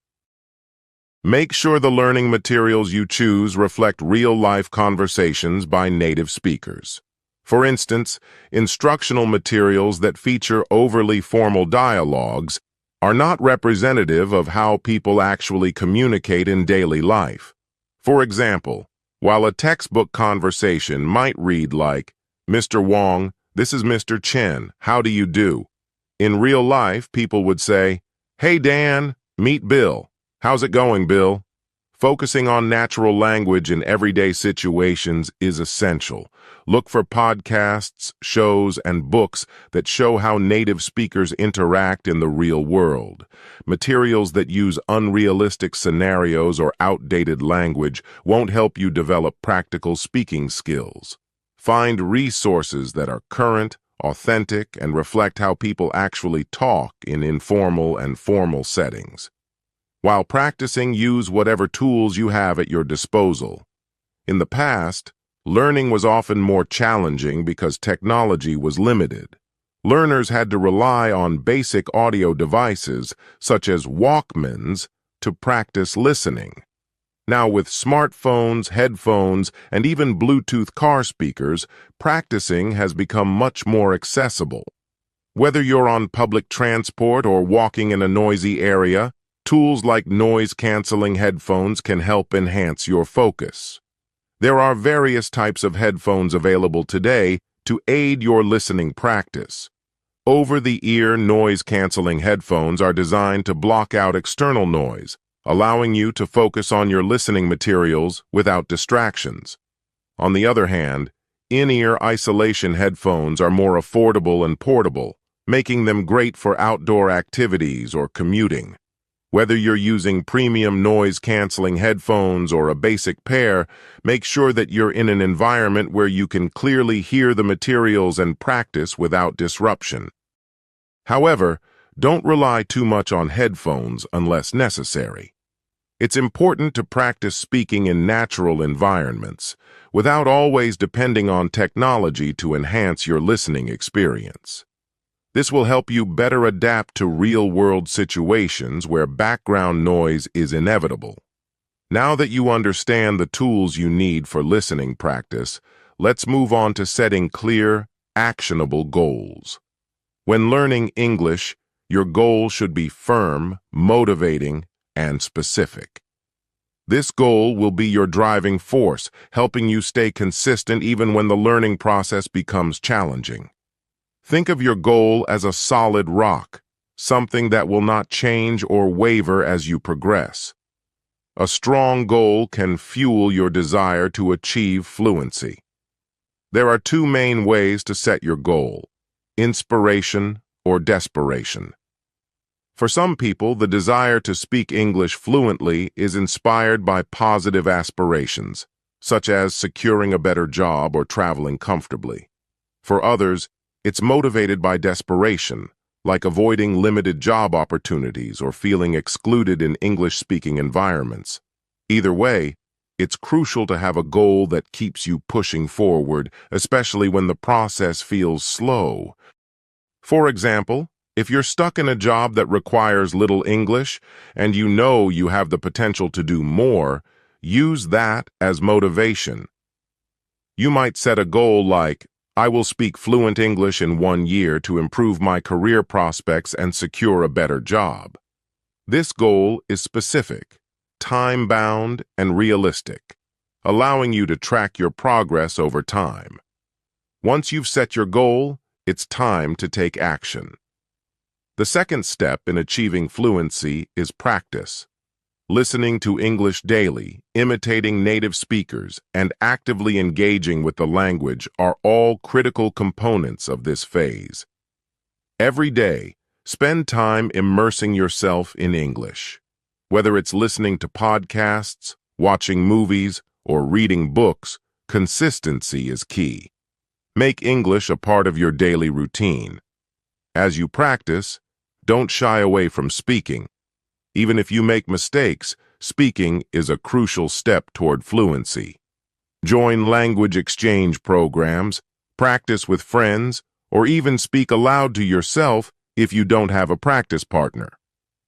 Make sure the learning materials you choose reflect real-life conversations by native speakers. For instance, instructional materials that feature overly formal dialogues are not representative of how people actually communicate in daily life. For example, while a textbook conversation might read like, "Mr. Wong, this is Mr. Chen, how do you do?" In real life, people would say, "Hey Dan, meet Bill. How's it going, Bill?" Focusing on natural language in everyday situations is essential. Look for podcasts, shows, and books that show how native speakers interact in the real world. Materials that use unrealistic scenarios or outdated language won't help you develop practical speaking skills. Find resources that are current, authentic, and reflect how people actually talk in informal and formal settings. While practicing, use whatever tools you have at your disposal. In the past, learning was often more challenging because technology was limited. Learners had to rely on basic audio devices, such as Walkmans, to practice listening. Now, with smartphones, headphones, and even Bluetooth car speakers, practicing has become much more accessible. Whether you're on public transport or walking in a noisy area, tools like noise-canceling headphones can help enhance your focus. There are various types of headphones available today to aid your listening practice. Over-the-ear noise-canceling headphones are designed to block out external noise, allowing you to focus on your listening materials without distractions. On the other hand, in-ear isolation headphones are more affordable and portable, making them great for outdoor activities or commuting. Whether you're using premium noise-canceling headphones or a basic pair, make sure that you're in an environment where you can clearly hear the materials and practice without disruption. However, don't rely too much on headphones unless necessary. It's important to practice speaking in natural environments, without always depending on technology to enhance your listening experience. This will help you better adapt to real-world situations where background noise is inevitable. Now that you understand the tools you need for listening practice, let's move on to setting clear, actionable goals. When learning English, your goal should be firm, motivating, and specific. This goal will be your driving force, helping you stay consistent even when the learning process becomes challenging. Think of your goal as a solid rock, something that will not change or waver as you progress. A strong goal can fuel your desire to achieve fluency. There are two main ways to set your goal: inspiration or desperation. For some people, the desire to speak English fluently is inspired by positive aspirations, such as securing a better job or traveling comfortably. For others, it's motivated by desperation, like avoiding limited job opportunities or feeling excluded in English-speaking environments. Either way, it's crucial to have a goal that keeps you pushing forward, especially when the process feels slow. For example, if you're stuck in a job that requires little English and you know you have the potential to do more, use that as motivation. You might set a goal like, I will speak fluent English in 1 year to improve my career prospects and secure a better job. This goal is specific, time-bound, and realistic, allowing you to track your progress over time. Once you've set your goal, it's time to take action. The second step in achieving fluency is practice. Listening to English daily, imitating native speakers, and actively engaging with the language are all critical components of this phase. Every day, spend time immersing yourself in English. Whether it's listening to podcasts, watching movies, or reading books, consistency is key. Make English a part of your daily routine. As you practice, don't shy away from speaking. Even if you make mistakes, speaking is a crucial step toward fluency. Join language exchange programs, practice with friends, or even speak aloud to yourself if you don't have a practice partner.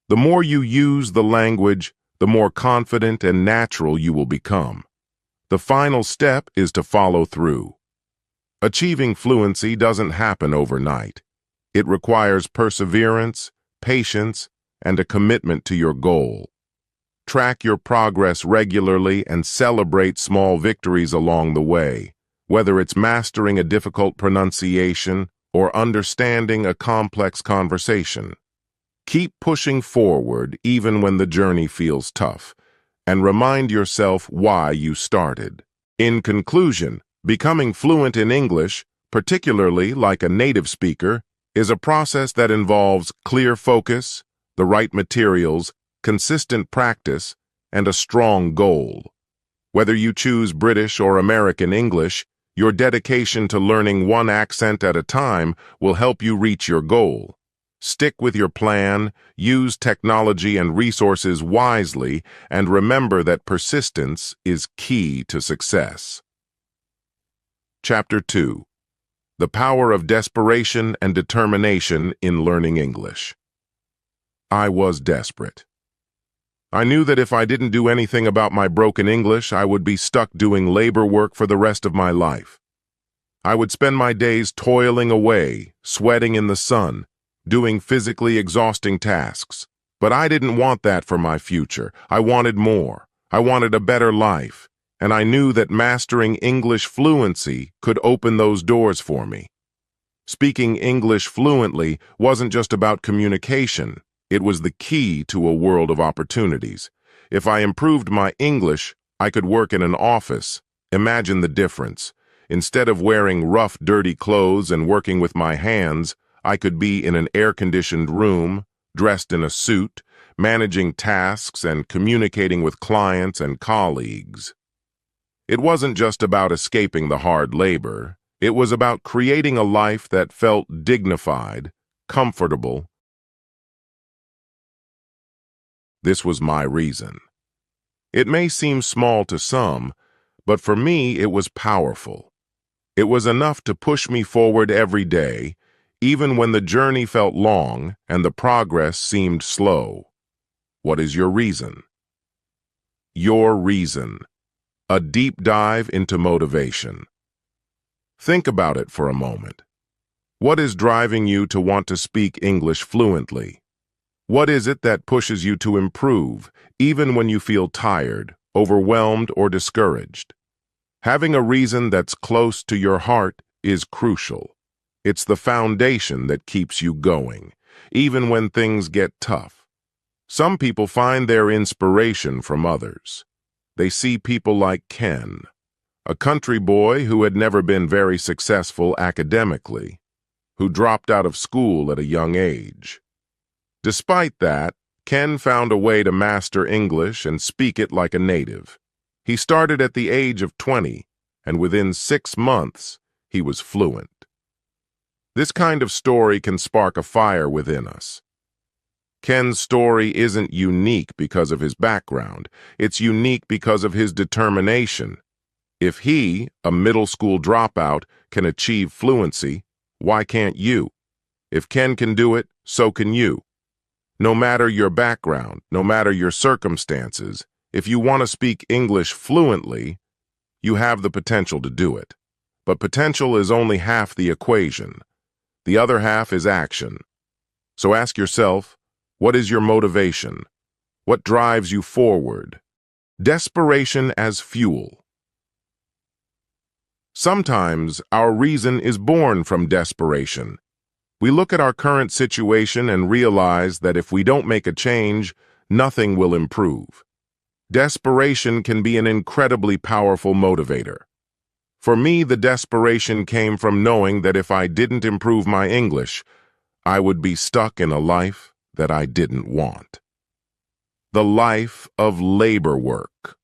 The more you use the language, the more confident and natural you will become. The final step is to follow through. Achieving fluency doesn't happen overnight. It requires perseverance, patience, and a commitment to your goal. Track your progress regularly and celebrate small victories along the way, whether it's mastering a difficult pronunciation or understanding a complex conversation. Keep pushing forward even when the journey feels tough, and remind yourself why you started. In conclusion, becoming fluent in English, particularly like a native speaker, is a process that involves clear focus, the right materials, consistent practice, and a strong goal. Whether you choose British or American English, your dedication to learning one accent at a time will help you reach your goal. Stick with your plan, use technology and resources wisely, and remember that persistence is key to success. Chapter 2. The Power of Desperation and Determination in Learning English. I was desperate. I knew that if I didn't do anything about my broken English, I would be stuck doing labor work for the rest of my life. I would spend my days toiling away, sweating in the sun, doing physically exhausting tasks. But I didn't want that for my future. I wanted more. I wanted a better life. And I knew that mastering English fluency could open those doors for me. Speaking English fluently wasn't just about communication. It was the key to a world of opportunities. If I improved my English, I could work in an office. Imagine the difference. Instead of wearing rough, dirty clothes and working with my hands, I could be in an air-conditioned room, dressed in a suit, managing tasks and communicating with clients and colleagues. It wasn't just about escaping the hard labor. It was about creating a life that felt dignified, comfortable. This was my reason. It may seem small to some, but for me it was powerful. It was enough to push me forward every day, even when the journey felt long and the progress seemed slow. What is your reason? Your reason. A deep dive into motivation. Think about it for a moment. What is driving you to want to speak English fluently? What is it that pushes you to improve, even when you feel tired, overwhelmed, or discouraged? Having a reason that's close to your heart is crucial. It's the foundation that keeps you going, even when things get tough. Some people find their inspiration from others. They see people like Ken, a country boy who had never been very successful academically, who dropped out of school at a young age. Despite that, Ken found a way to master English and speak it like a native. He started at the age of 20, and within 6 months, he was fluent. This kind of story can spark a fire within us. Ken's story isn't unique because of his background. It's unique because of his determination. If he, a middle school dropout, can achieve fluency, why can't you? If Ken can do it, so can you. No matter your background, no matter your circumstances, if you want to speak English fluently, you have the potential to do it. But potential is only half the equation. The other half is action. So ask yourself, what is your motivation? What drives you forward? Desperation as fuel. Sometimes our reason is born from desperation. We look at our current situation and realize that if we don't make a change, nothing will improve. Desperation can be an incredibly powerful motivator. For me, the desperation came from knowing that if I didn't improve my English, I would be stuck in a life that I didn't want. The life of labor work.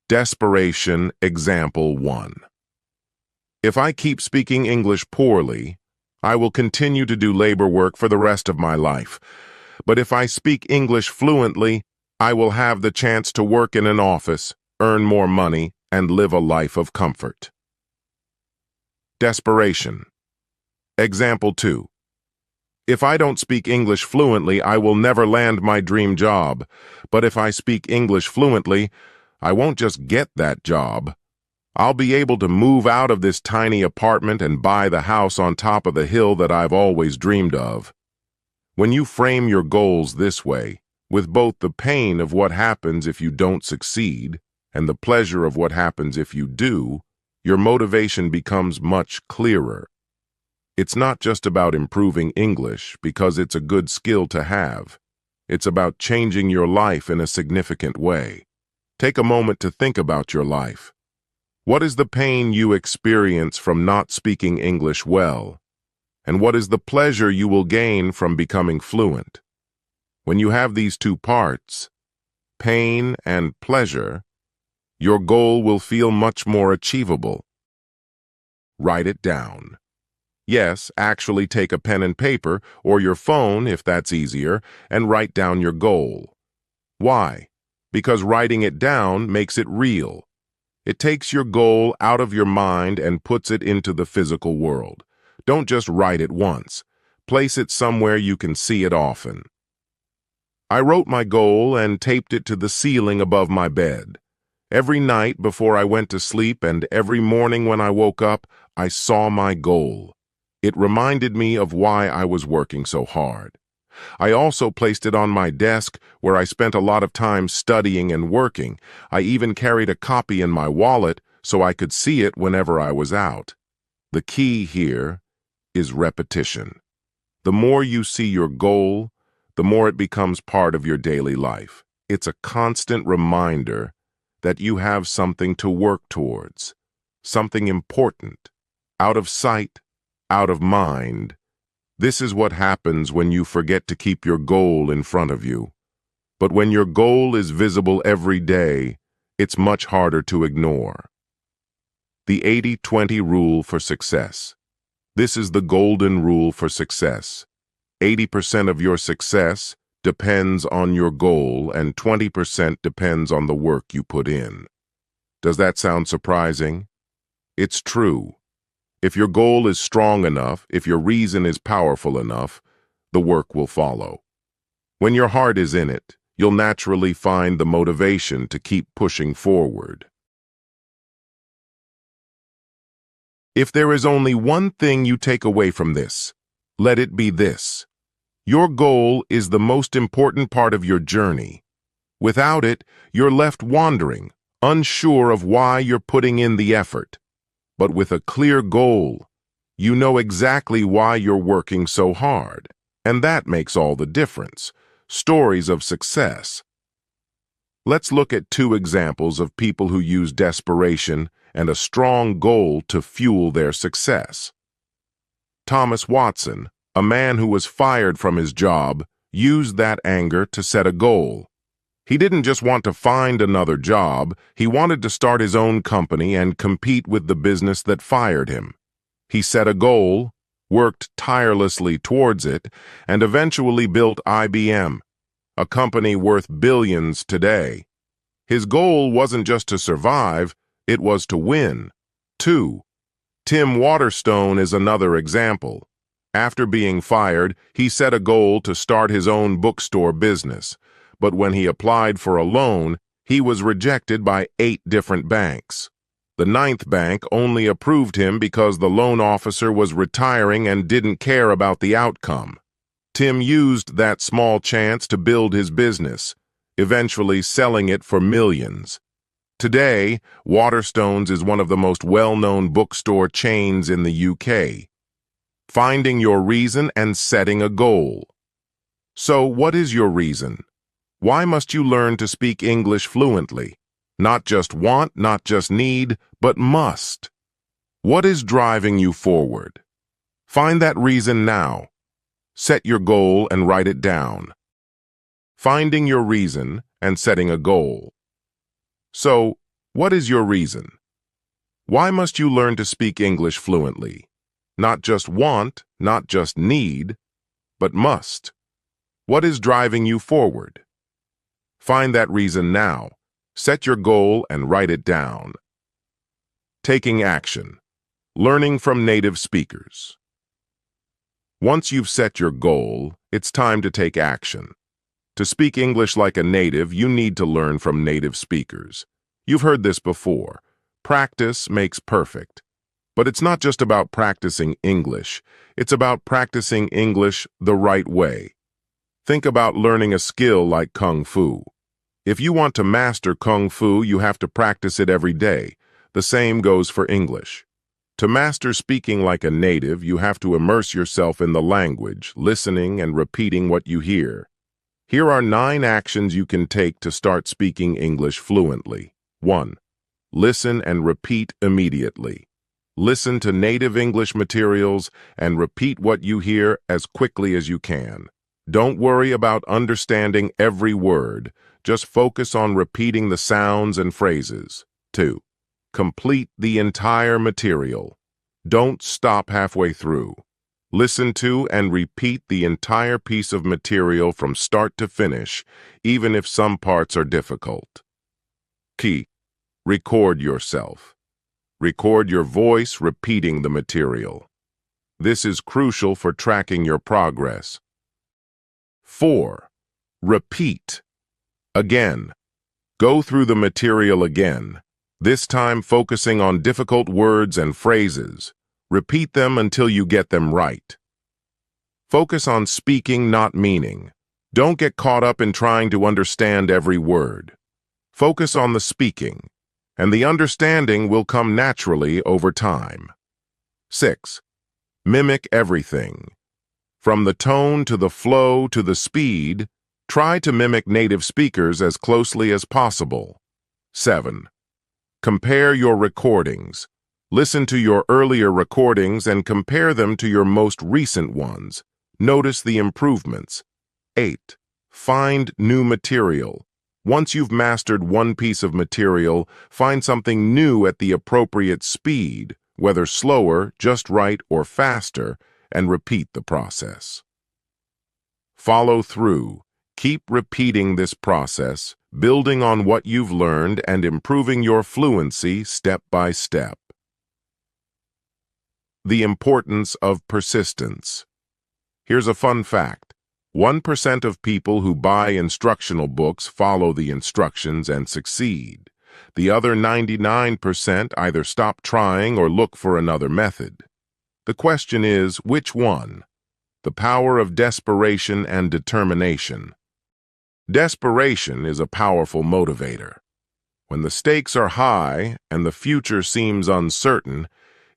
Desperation, example 1. If I keep speaking English poorly, I will continue to do labor work for the rest of my life. But if I speak English fluently, I will have the chance to work in an office, earn more money, and live a life of comfort. Desperation. Example 2. If I don't speak English fluently, I will never land my dream job. But if I speak English fluently, I won't just get that job. I'll be able to move out of this tiny apartment and buy the house on top of the hill that I've always dreamed of. When you frame your goals this way, with both the pain of what happens if you don't succeed and the pleasure of what happens if you do, your motivation becomes much clearer. It's not just about improving English because it's a good skill to have. It's about changing your life in a significant way. Take a moment to think about your life. What is the pain you experience from not speaking English well? And what is the pleasure you will gain from becoming fluent? When you have these two parts, pain and pleasure, your goal will feel much more achievable. Write it down. Yes, actually take a pen and paper, or your phone if that's easier, and write down your goal. Why? Because writing it down makes it real. It takes your goal out of your mind and puts it into the physical world. Don't just write it once. Place it somewhere you can see it often. I wrote my goal and taped it to the ceiling above my bed. Every night before I went to sleep and every morning when I woke up, I saw my goal. It reminded me of why I was working so hard. I also placed it on my desk where I spent a lot of time studying and working. I even carried a copy in my wallet so I could see it whenever I was out. The key here is repetition. The more you see your goal, the more it becomes part of your daily life. it's a constant reminder that you have something to work towards, something important, out of sight, out of mind. This is what happens when you forget to keep your goal in front of you. But when your goal is visible every day, it's much harder to ignore. The 80-20 rule for success. This is the golden rule for success. 80% of your success depends on your goal and 20% depends on the work you put in. Does that sound surprising? It's true. If your goal is strong enough, if your reason is powerful enough, the work will follow. When your heart is in it, you'll naturally find the motivation to keep pushing forward. If there is only one thing you take away from this, let it be this. Your goal is the most important part of your journey. Without it, you're left wandering, unsure of why you're putting in the effort. But with a clear goal, you know exactly why you're working so hard, and that makes all the difference. Stories of success. Let's look at two examples of people who use desperation and a strong goal to fuel their success. Thomas Watson, a man who was fired from his job, used that anger to set a goal. He didn't just want to find another job, he wanted to start his own company and compete with the business that fired him. He set a goal, worked tirelessly towards it, and eventually built IBM, a company worth billions today. His goal wasn't just to survive, it was to win. 2. Tim Waterstone is another example. After being fired, he set a goal to start his own bookstore business. But when he applied for a loan, he was rejected by 8 different banks. The 9th bank only approved him because the loan officer was retiring and didn't care about the outcome. Tim used that small chance to build his business, eventually selling it for millions. Today, Waterstones is one of the most well-known bookstore chains in the UK. Finding your reason and setting a goal. So, what is your reason? Why must you learn to speak English fluently? Not just want, not just need, but must. What is driving you forward? Find that reason now. Set your goal and write it down. Finding your reason and setting a goal. So, what is your reason? Why must you learn to speak English fluently? Not just want, not just need, but must. What is driving you forward? Find that reason now. Set your goal and write it down. Taking action. Learning from native speakers. Once you've set your goal, it's time to take action. To speak English like a native, you need to learn from native speakers. You've heard this before. Practice makes perfect. But it's not just about practicing English. It's about practicing English the right way. Think about learning a skill like Kung Fu. If you want to master Kung Fu, you have to practice it every day. The same goes for English. To master speaking like a native, you have to immerse yourself in the language, listening and repeating what you hear. Here are 9 actions you can take to start speaking English fluently. 1. Listen and repeat immediately. Listen to native English materials and repeat what you hear as quickly as you can. Don't worry about understanding every word. Just focus on repeating the sounds and phrases. 2. Complete the entire material. Don't stop halfway through. Listen to and repeat the entire piece of material from start to finish, even if some parts are difficult. Key. Record yourself. Record your voice repeating the material. This is crucial for tracking your progress. 4. Repeat. Again. Go through the material again, this time focusing on difficult words and phrases. Repeat them until you get them right. Focus on speaking, not meaning. Don't get caught up in trying to understand every word. Focus on the speaking, and the understanding will come naturally over time. 6. Mimic everything. From the tone to the flow to the speed, Try to mimic native speakers as closely as possible. 7. Compare your recordings. Listen to your earlier recordings and compare them to your most recent ones. Notice the improvements. 8. Find new material. Once you've mastered one piece of material, find something new at the appropriate speed, whether slower, just right, or faster, and repeat the process. Follow through. Keep repeating this process, building on what you've learned and improving your fluency step by step. The importance of persistence. Here's a fun fact. 1% of people who buy instructional books follow the instructions and succeed. The other 99% either stop trying or look for another method. The question is, which one? The power of desperation and determination. Desperation is a powerful motivator. When the stakes are high and the future seems uncertain,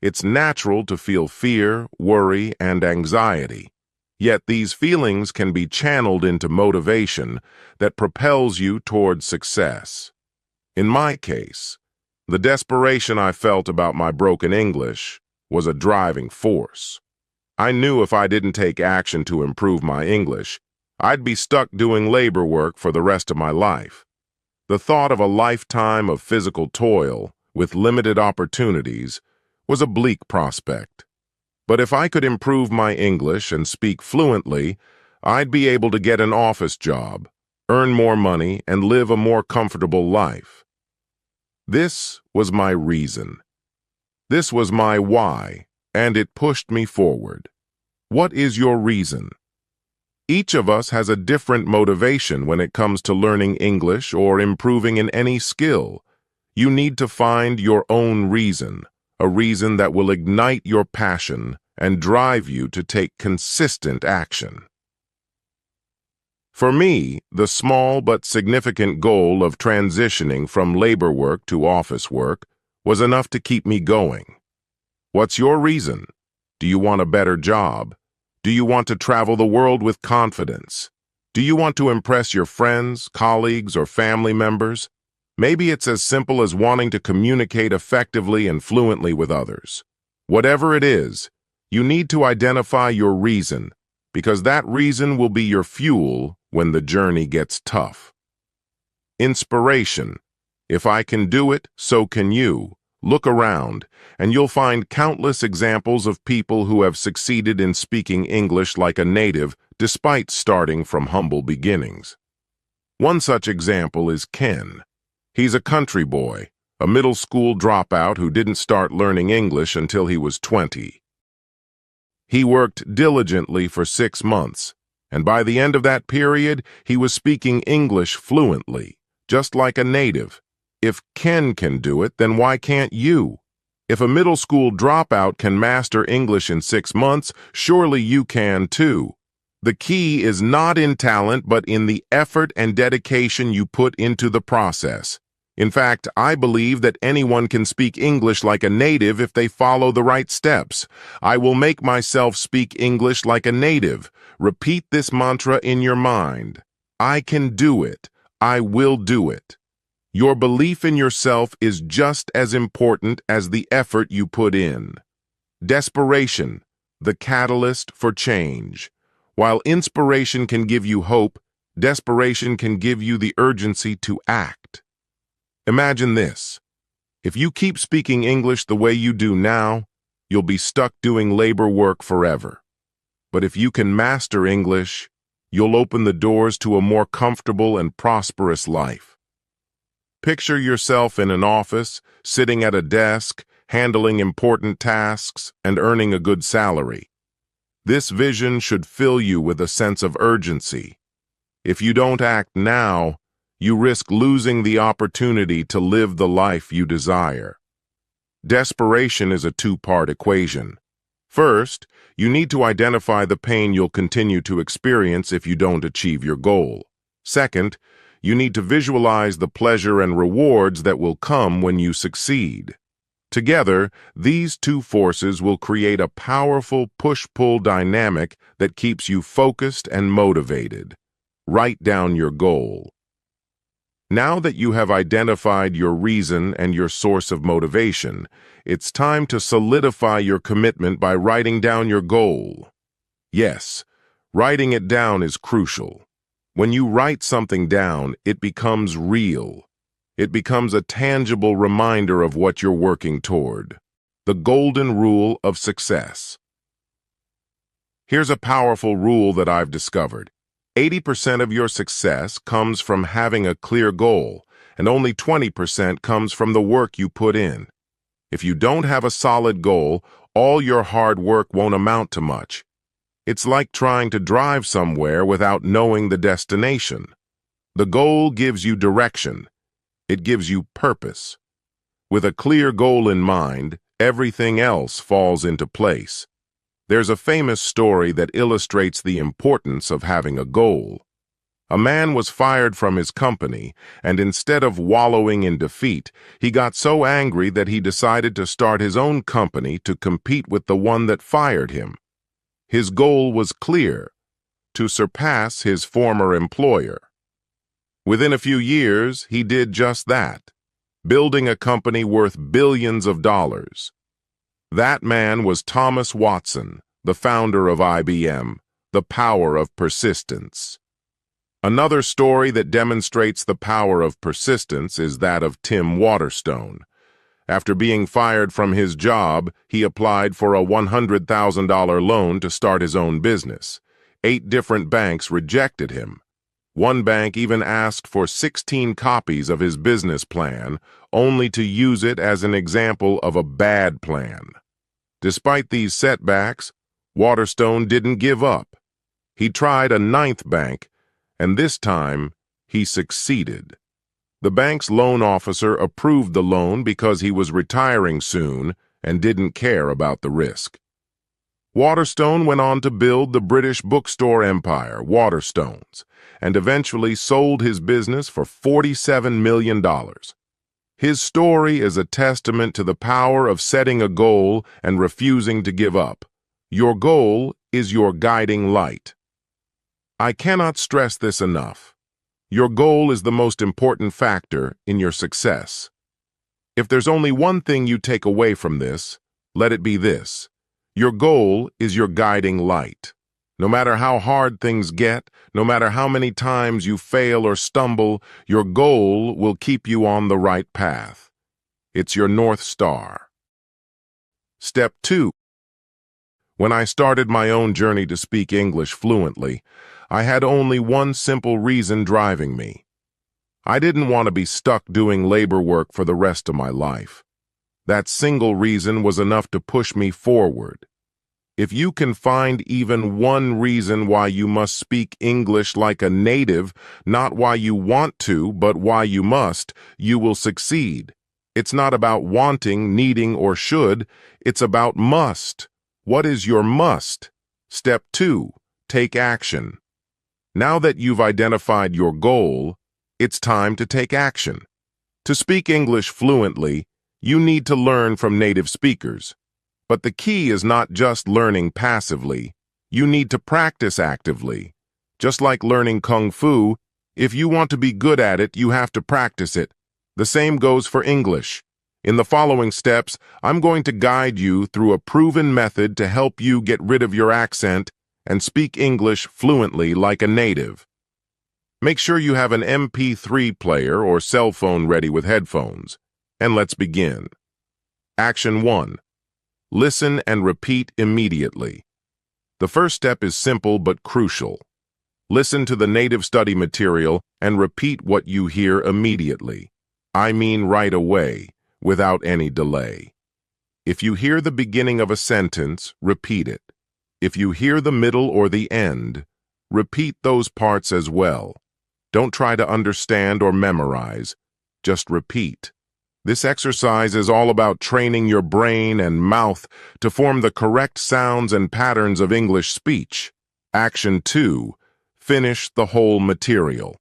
it's natural to feel fear, worry, and anxiety. Yet these feelings can be channeled into motivation that propels you towards success. In my case, the desperation I felt about my broken English was a driving force. I knew if I didn't take action to improve my English, I'd be stuck doing labor work for the rest of my life. The thought of a lifetime of physical toil with limited opportunities was a bleak prospect. But if I could improve my English and speak fluently, I'd be able to get an office job, earn more money, and live a more comfortable life. This was my reason. This was my why, and it pushed me forward. What is your reason? Each of us has a different motivation when it comes to learning English or improving in any skill. You need to find your own reason, a reason that will ignite your passion and drive you to take consistent action. For me, the small but significant goal of transitioning from labor work to office work was enough to keep me going. What's your reason? Do you want a better job? Do you want to travel the world with confidence? Do you want to impress your friends, colleagues, or family members? Maybe it's as simple as wanting to communicate effectively and fluently with others. Whatever it is, you need to identify your reason, because that reason will be your fuel when the journey gets tough. Inspiration. If I can do it, so can you. Look around, and you'll find countless examples of people who have succeeded in speaking English like a native despite starting from humble beginnings. One such example is Ken. He's a country boy, a middle school dropout who didn't start learning English until he was 20. He worked diligently for 6 months, and by the end of that period, he was speaking English fluently, just like a native. If Ken can do it, then why can't you? If a middle school dropout can master English in 6 months, surely you can too. The key is not in talent, but in the effort and dedication you put into the process. In fact, I believe that anyone can speak English like a native if they follow the right steps. I will make myself speak English like a native. Repeat this mantra in your mind. I can do it. I will do it. Your belief in yourself is just as important as the effort you put in. Desperation, the catalyst for change. While inspiration can give you hope, desperation can give you the urgency to act. Imagine this. If you keep speaking English the way you do now, you'll be stuck doing labor work forever. But if you can master English, you'll open the doors to a more comfortable and prosperous life. Picture yourself in an office, sitting at a desk, handling important tasks, and earning a good salary. This vision should fill you with a sense of urgency. If you don't act now, you risk losing the opportunity to live the life you desire. Desperation is a two-part equation. First, you need to identify the pain you'll continue to experience if you don't achieve your goal. Second, you need to visualize the pleasure and rewards that will come when you succeed. Together, these two forces will create a powerful push-pull dynamic that keeps you focused and motivated. Write down your goal. Now that you have identified your reason and your source of motivation, it's time to solidify your commitment by writing down your goal. Yes, writing it down is crucial. When you write something down, it becomes real. It becomes a tangible reminder of what you're working toward. The golden rule of success. Here's a powerful rule that I've discovered. 80% of your success comes from having a clear goal, and only 20% comes from the work you put in. If you don't have a solid goal, all your hard work won't amount to much. It's like trying to drive somewhere without knowing the destination. The goal gives you direction. It gives you purpose. With a clear goal in mind, everything else falls into place. There's a famous story that illustrates the importance of having a goal. A man was fired from his company, and instead of wallowing in defeat, he got so angry that he decided to start his own company to compete with the one that fired him. His goal was clear: to surpass his former employer. Within a few years, he did just that, building a company worth billions of dollars. That man was Thomas Watson, the founder of IBM, the power of persistence. Another story that demonstrates the power of persistence is that of Tim Waterstone. After being fired from his job, he applied for a $100,000 loan to start his own business. 8 different banks rejected him. One bank even asked for 16 copies of his business plan, only to use it as an example of a bad plan. Despite these setbacks, Waterstone didn't give up. He tried a 9th bank, and this time he succeeded. The bank's loan officer approved the loan because he was retiring soon and didn't care about the risk. Waterstone went on to build the British bookstore empire, Waterstones, and eventually sold his business for $47 million. His story is a testament to the power of setting a goal and refusing to give up. Your goal is your guiding light. I cannot stress this enough. Your goal is the most important factor in your success. If there's only one thing you take away from this, let it be this: your goal is your guiding light. No matter how hard things get, no matter how many times you fail or stumble, your goal will keep you on the right path. It's your North Star. Step 2. When I started my own journey to speak English fluently, I had only one simple reason driving me. I didn't want to be stuck doing labor work for the rest of my life. That single reason was enough to push me forward. If you can find even one reason why you must speak English like a native, not why you want to, but why you must, you will succeed. It's not about wanting, needing, or should. It's about must. What is your must? Step 2. Take action. Now that you've identified your goal, it's time to take action. To speak English fluently, you need to learn from native speakers. But the key is not just learning passively. You need to practice actively. Just like learning Kung Fu, if you want to be good at it, you have to practice it. The same goes for English. In the following steps, I'm going to guide you through a proven method to help you get rid of your accent and speak English fluently like a native. Make sure you have an MP3 player or cell phone ready with headphones. And let's begin. Action 1. Listen and repeat immediately. The first step is simple but crucial. Listen to the native study material and repeat what you hear immediately. I mean right away, without any delay. If you hear the beginning of a sentence, repeat it. If you hear the middle or the end, repeat those parts as well. Don't try to understand or memorize. Just repeat. This exercise is all about training your brain and mouth to form the correct sounds and patterns of English speech. Action 2. Finish the whole material.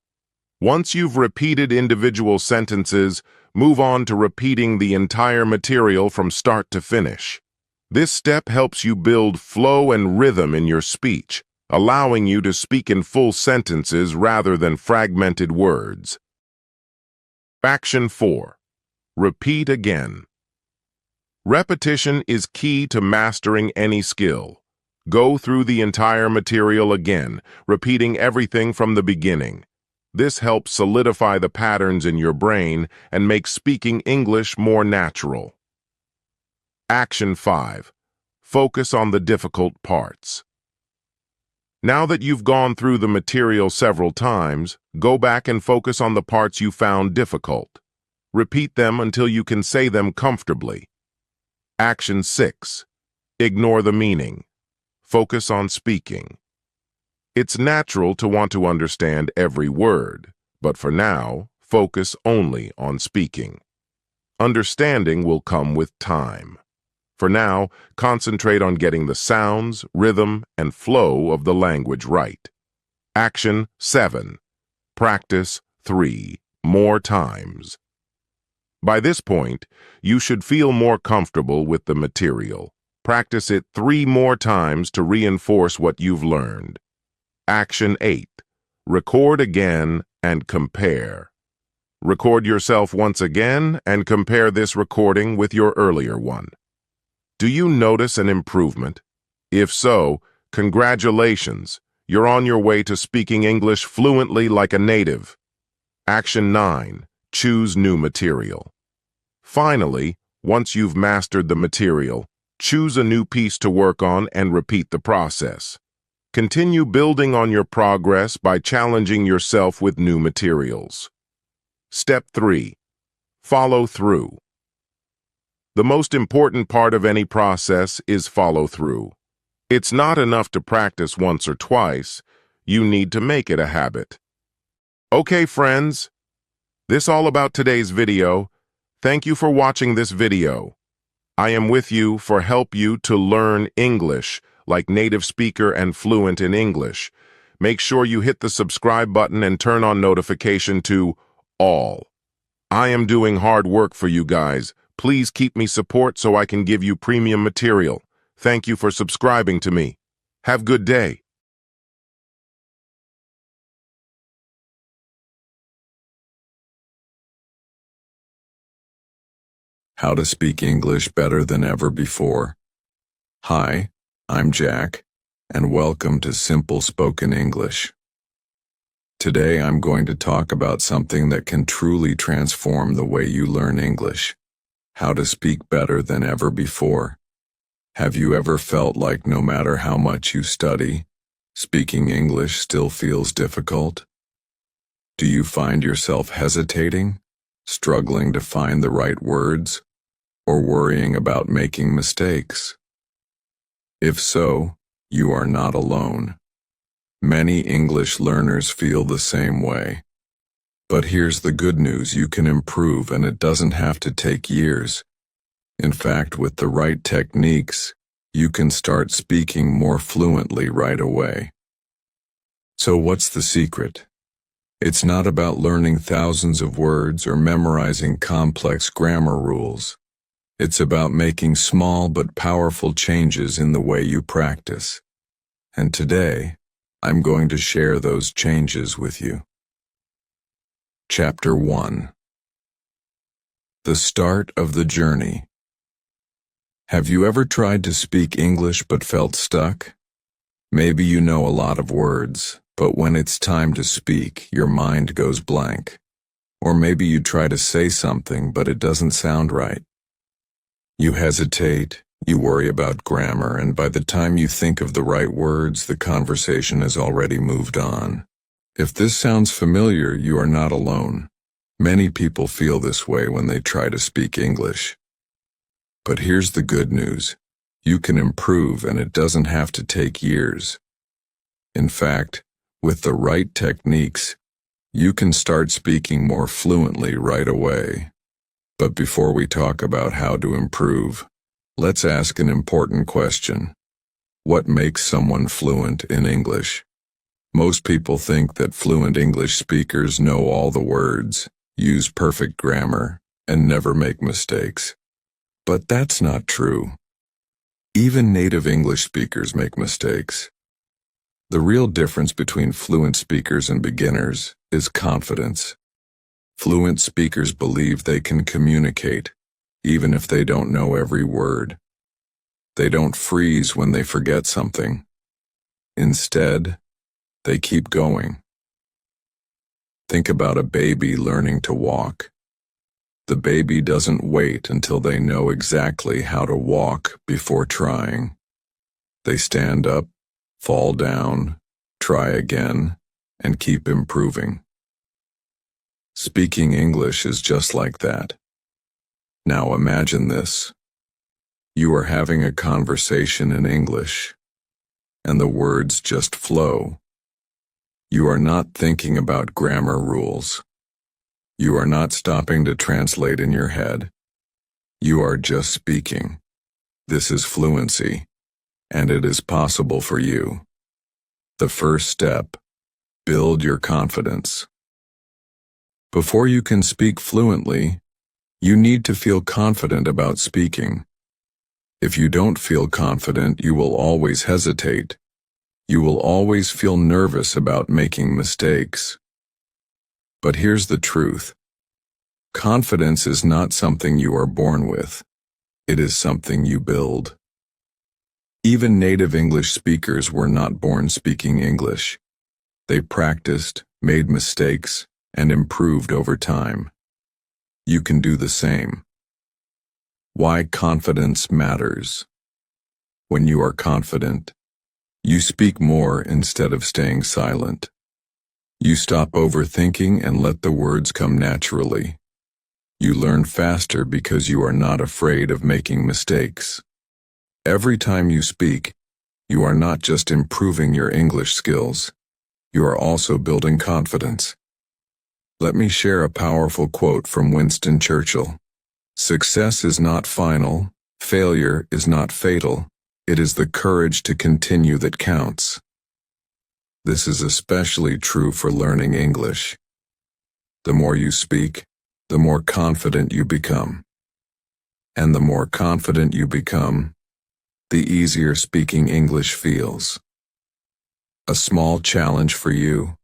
Once you've repeated individual sentences, move on to repeating the entire material from start to finish. This step helps you build flow and rhythm in your speech, allowing you to speak in full sentences rather than fragmented words. Action 4. Repeat again. Repetition is key to mastering any skill. Go through the entire material again, repeating everything from the beginning. This helps solidify the patterns in your brain and makes speaking English more natural. Action 5. Focus on the difficult parts. Now that you've gone through the material several times, go back and focus on the parts you found difficult. Repeat them until you can say them comfortably. Action 6. Ignore the meaning. Focus on speaking. It's natural to want to understand every word, but for now, focus only on speaking. Understanding will come with time. For now, concentrate on getting the sounds, rhythm, and flow of the language right. Action 7. Practice 3 more times. By this point, you should feel more comfortable with the material. Practice it 3 more times to reinforce what you've learned. Action 8. Record again and compare. Record yourself once again and compare this recording with your earlier one. Do you notice an improvement? If so, congratulations. You're on your way to speaking English fluently like a native. Action 9. Choose new material. Finally, once you've mastered the material, choose a new piece to work on and repeat the process. Continue building on your progress by challenging yourself with new materials. Step 3. Follow through. The most important part of any process is follow through. It's not enough to practice once or twice. You need to make it a habit. Okay, friends, this all about today's video. Thank you for watching this video. I am with you for help you to learn English like native speaker and fluent in English. Make sure you hit the subscribe button and turn on notification to all. I am doing hard work for you guys. Please keep me support so I can give you premium material. Thank you for subscribing to me. Have good day.
How to speak English better than ever before. Hi, I'm Jack, and welcome to Simple Spoken English. Today I'm going to talk about something that can truly transform the way you learn English. How to speak better than ever before. Have you ever felt like no matter how much you study, speaking English still feels difficult? Do you find yourself hesitating, struggling to find the right words, or worrying about making mistakes? If so, you are not alone. Many English learners feel the same way. But here's the good news: you can improve, and it doesn't have to take years. In fact, with the right techniques, you can start speaking more fluently right away. So what's the secret? It's not about learning thousands of words or memorizing complex grammar rules. It's about making small but powerful changes in the way you practice. And today, I'm going to share those changes with you. Chapter 1. The start of the journey. Have you ever tried to speak English but felt stuck? Maybe you know a lot of words, but when it's time to speak, your mind goes blank. Or maybe you try to say something, but it doesn't sound right. You hesitate, you worry about grammar, and by the time you think of the right words, the conversation has already moved on. If this sounds familiar, you are not alone. Many people feel this way when they try to speak English. But here's the good news. You can improve, and it doesn't have to take years. In fact, with the right techniques, you can start speaking more fluently right away. But before we talk about how to improve, let's ask an important question. What makes someone fluent in English? Most people think that fluent English speakers know all the words, use perfect grammar, and never make mistakes. But that's not true. Even native English speakers make mistakes. The real difference between fluent speakers and beginners is confidence. Fluent speakers believe they can communicate, even if they don't know every word. They don't freeze when they forget something. Instead, they keep going. Think about a baby learning to walk. The baby doesn't wait until they know exactly how to walk before trying. They stand up, fall down, try again, and keep improving. Speaking English is just like that. Now imagine this. You are having a conversation in English, and the words just flow. You are not thinking about grammar rules. You are not stopping to translate in your head. You are just speaking. This is fluency, and it is possible for you. The first step: build your confidence. Before you can speak fluently, you need to feel confident about speaking. If you don't feel confident, you will always hesitate. You will always feel nervous about making mistakes. But here's the truth. Confidence is not something you are born with. It is something you build. Even native English speakers were not born speaking English. They practiced, made mistakes, and improved over time. You can do the same. Why confidence matters. When you are confident, you speak more instead of staying silent. You stop overthinking and let the words come naturally. You learn faster because you are not afraid of making mistakes. Every time you speak, you are not just improving your English skills, you are also building confidence. Let me share a powerful quote from Winston Churchill. Success is not final, failure is not fatal. It is the courage to continue that counts. This is especially true for learning English. The more you speak, the more confident you become. And the more confident you become, the easier speaking English feels. A small challenge for you.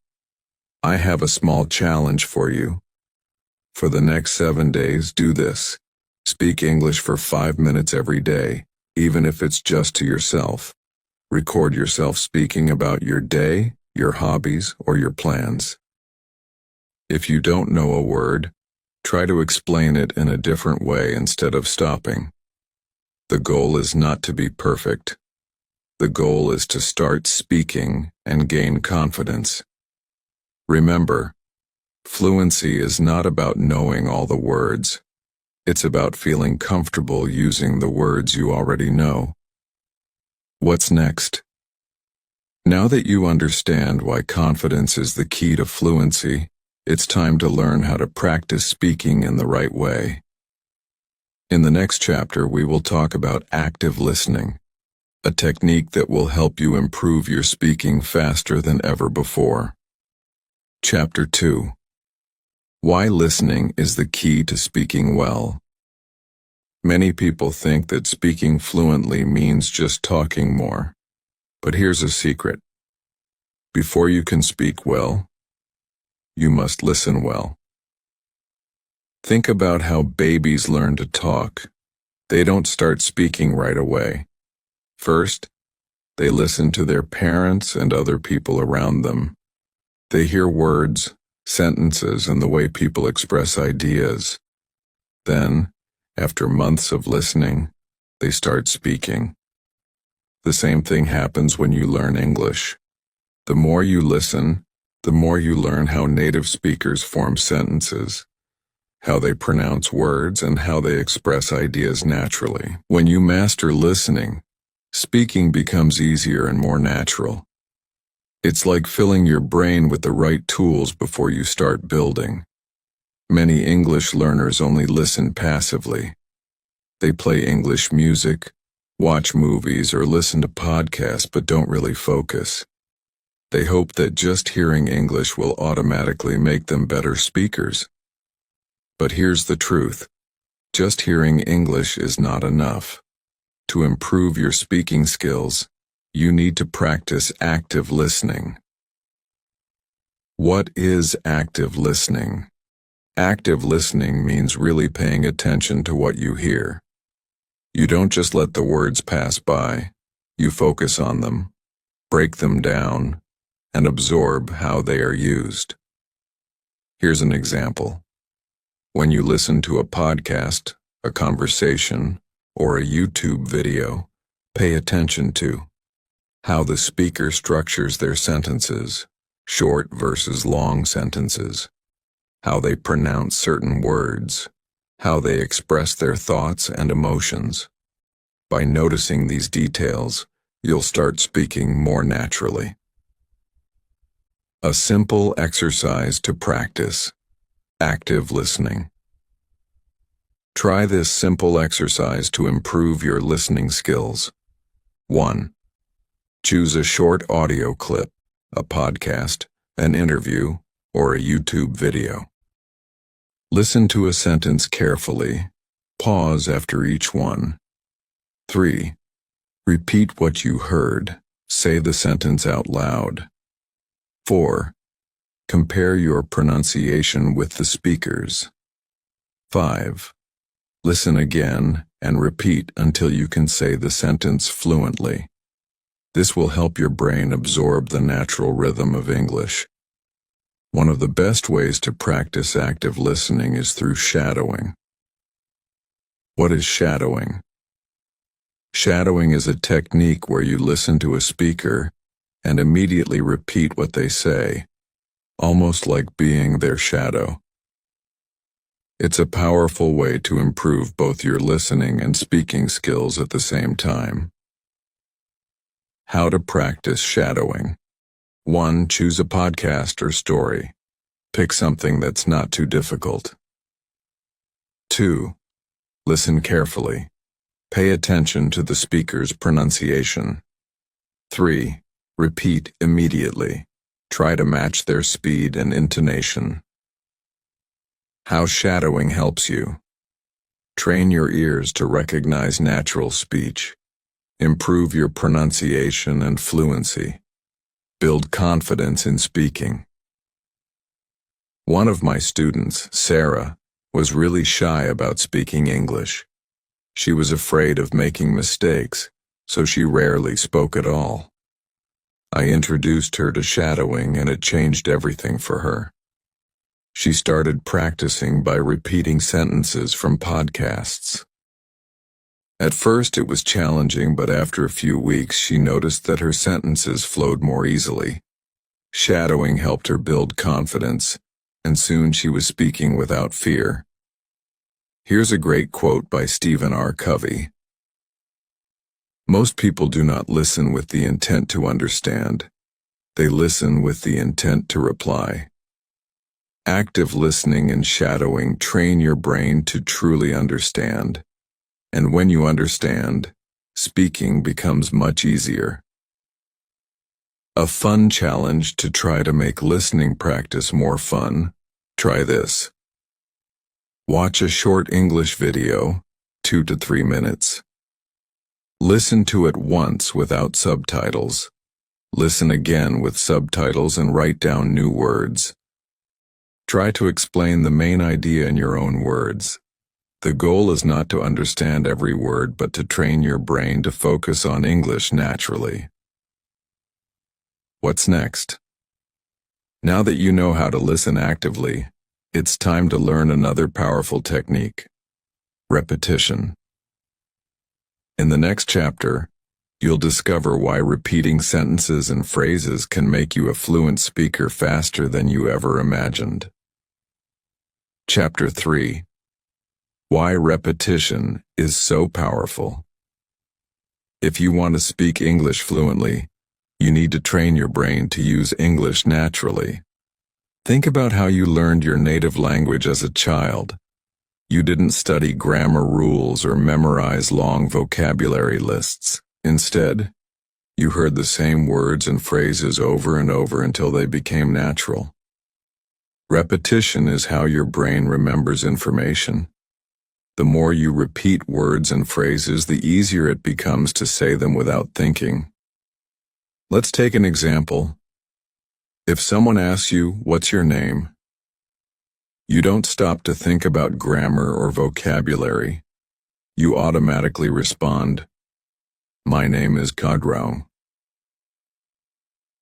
I have a small challenge for you. For the next 7 days, do this. Speak English for 5 minutes every day. Even if it's just to yourself. Record yourself speaking about your day, your hobbies, or your plans. If you don't know a word, try to explain it in a different way instead of stopping. The goal is not to be perfect. The goal is to start speaking and gain confidence. Remember, fluency is not about knowing all the words. It's about feeling comfortable using the words you already know. What's next? Now that you understand why confidence is the key to fluency, it's time to learn how to practice speaking in the right way. In the next chapter, we will talk about active listening, a technique that will help you improve your speaking faster than ever before. Chapter 2. Why listening is the key to speaking well. Many people think that speaking fluently means just talking more. But here's a secret. Before you can speak well, you must listen well. Think about how babies learn to talk. They don't start speaking right away. First, they listen to their parents and other people around them. They hear words, sentences, and the way people express ideas. Then, after months of listening, they start speaking. The same thing happens when you learn English. The more you listen, the more you learn how native speakers form sentences, how they pronounce words, and how they express ideas naturally. When you master listening, speaking becomes easier and more natural. It's like filling your brain with the right tools before you start building. Many English learners only listen passively. They play English music, watch movies, or listen to podcasts but don't really focus. They hope that just hearing English will automatically make them better speakers. But here's the truth. Just hearing English is not enough. To improve your speaking skills, You need to practice active listening. What is active listening? Active listening means really paying attention to what you hear. You don't just let the words pass by. You focus on them, break them down, and absorb how they are used. Here's an example. When you listen to a podcast, a conversation, or a YouTube video, pay attention to how the speaker structures their sentences, short versus long sentences, how they pronounce certain words, how they express their thoughts and emotions. By noticing these details, you'll start speaking more naturally. A simple exercise to practice: active listening. Try this simple exercise to improve your listening skills. 1. Choose a short audio clip, a podcast, an interview, or a YouTube video. Listen to a sentence carefully. Pause after each one. 3. Repeat what you heard. Say the sentence out loud. 4. Compare your pronunciation with the speaker's. 5. Listen again and repeat until you can say the sentence fluently. This will help your brain absorb the natural rhythm of English. One of the best ways to practice active listening is through shadowing. What is shadowing? Shadowing is a technique where you listen to a speaker and immediately repeat what they say, almost like being their shadow. It's a powerful way to improve both your listening and speaking skills at the same time. How to practice shadowing. 1. Choose a podcast or story. Pick something that's not too difficult. 2. Listen carefully. Pay attention to the speaker's pronunciation. 3. Repeat immediately. Try to match their speed and intonation. How shadowing helps you. Train your ears to recognize natural speech. Improve your pronunciation and fluency. Build confidence in speaking. One of my students, Sarah, was really shy about speaking English. She was afraid of making mistakes, so she rarely spoke at all. I introduced her to shadowing and it changed everything for her. She started practicing by repeating sentences from podcasts. At first it was challenging, but after a few weeks she noticed that her sentences flowed more easily. Shadowing helped her build confidence, and soon she was speaking without fear. Here's a great quote by Stephen R. Covey. Most people do not listen with the intent to understand. They listen with the intent to reply. Active listening and shadowing train your brain to truly understand. And when you understand, speaking becomes much easier. A fun challenge to try to make listening practice more fun. Try this. Watch a short English video, 2 to 3 minutes. Listen to it once without subtitles. Listen again with subtitles and write down new words. Try to explain the main idea in your own words. The goal is not to understand every word, but to train your brain to focus on English naturally. What's next? Now that you know how to listen actively, it's time to learn another powerful technique: repetition. In the next chapter, you'll discover why repeating sentences and phrases can make you a fluent speaker faster than you ever imagined. Chapter 3. Why repetition is so powerful. If you want to speak English fluently, you need to train your brain to use English naturally. Think about how you learned your native language as a child. You didn't study grammar rules or memorize long vocabulary lists. Instead, you heard the same words and phrases over and over until they became natural. Repetition is how your brain remembers information. The more you repeat words and phrases, the easier it becomes to say them without thinking. Let's take an example. If someone asks you, "What's your name?" you don't stop to think about grammar or vocabulary. You automatically respond, "My name is Kagrao."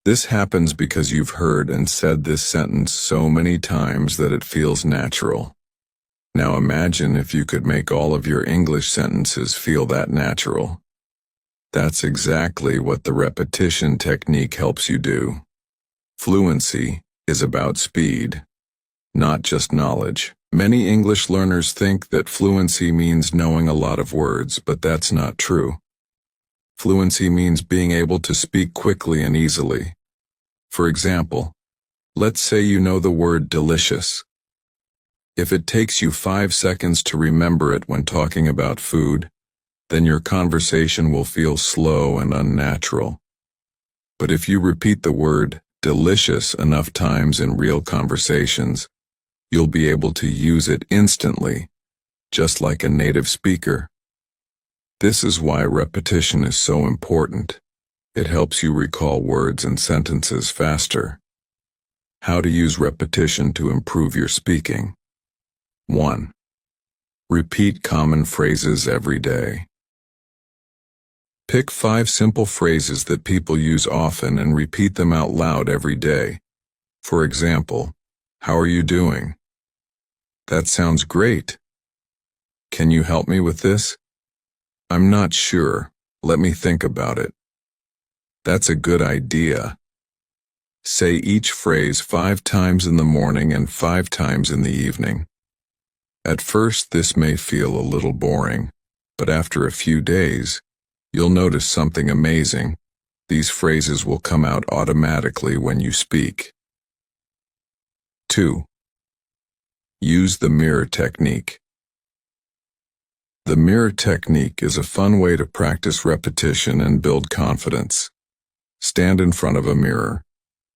This happens because you've heard and said this sentence so many times that it feels natural. Now imagine if you could make all of your English sentences feel that natural. That's exactly what the repetition technique helps you do. Fluency is about speed, not just knowledge. Many English learners think that fluency means knowing a lot of words, but that's not true. Fluency means being able to speak quickly and easily. For example, let's say you know the word delicious. If it takes you 5 seconds to remember it when talking about food, then your conversation will feel slow and unnatural. But if you repeat the word delicious enough times in real conversations, you'll be able to use it instantly, just like a native speaker. This is why repetition is so important. It helps you recall words and sentences faster. How to use repetition to improve your speaking. 1. Repeat common phrases every day. Pick 5 simple phrases that people use often and repeat them out loud every day. For example, "How are you doing?" "That sounds great." "Can you help me with this?" "I'm not sure. Let me think about it." "That's a good idea." Say each phrase 5 times in the morning and 5 times in the evening. At first, this may feel a little boring, but after a few days, you'll notice something amazing. These phrases will come out automatically when you speak. 2. Use the mirror technique. The mirror technique is a fun way to practice repetition and build confidence. Stand in front of a mirror.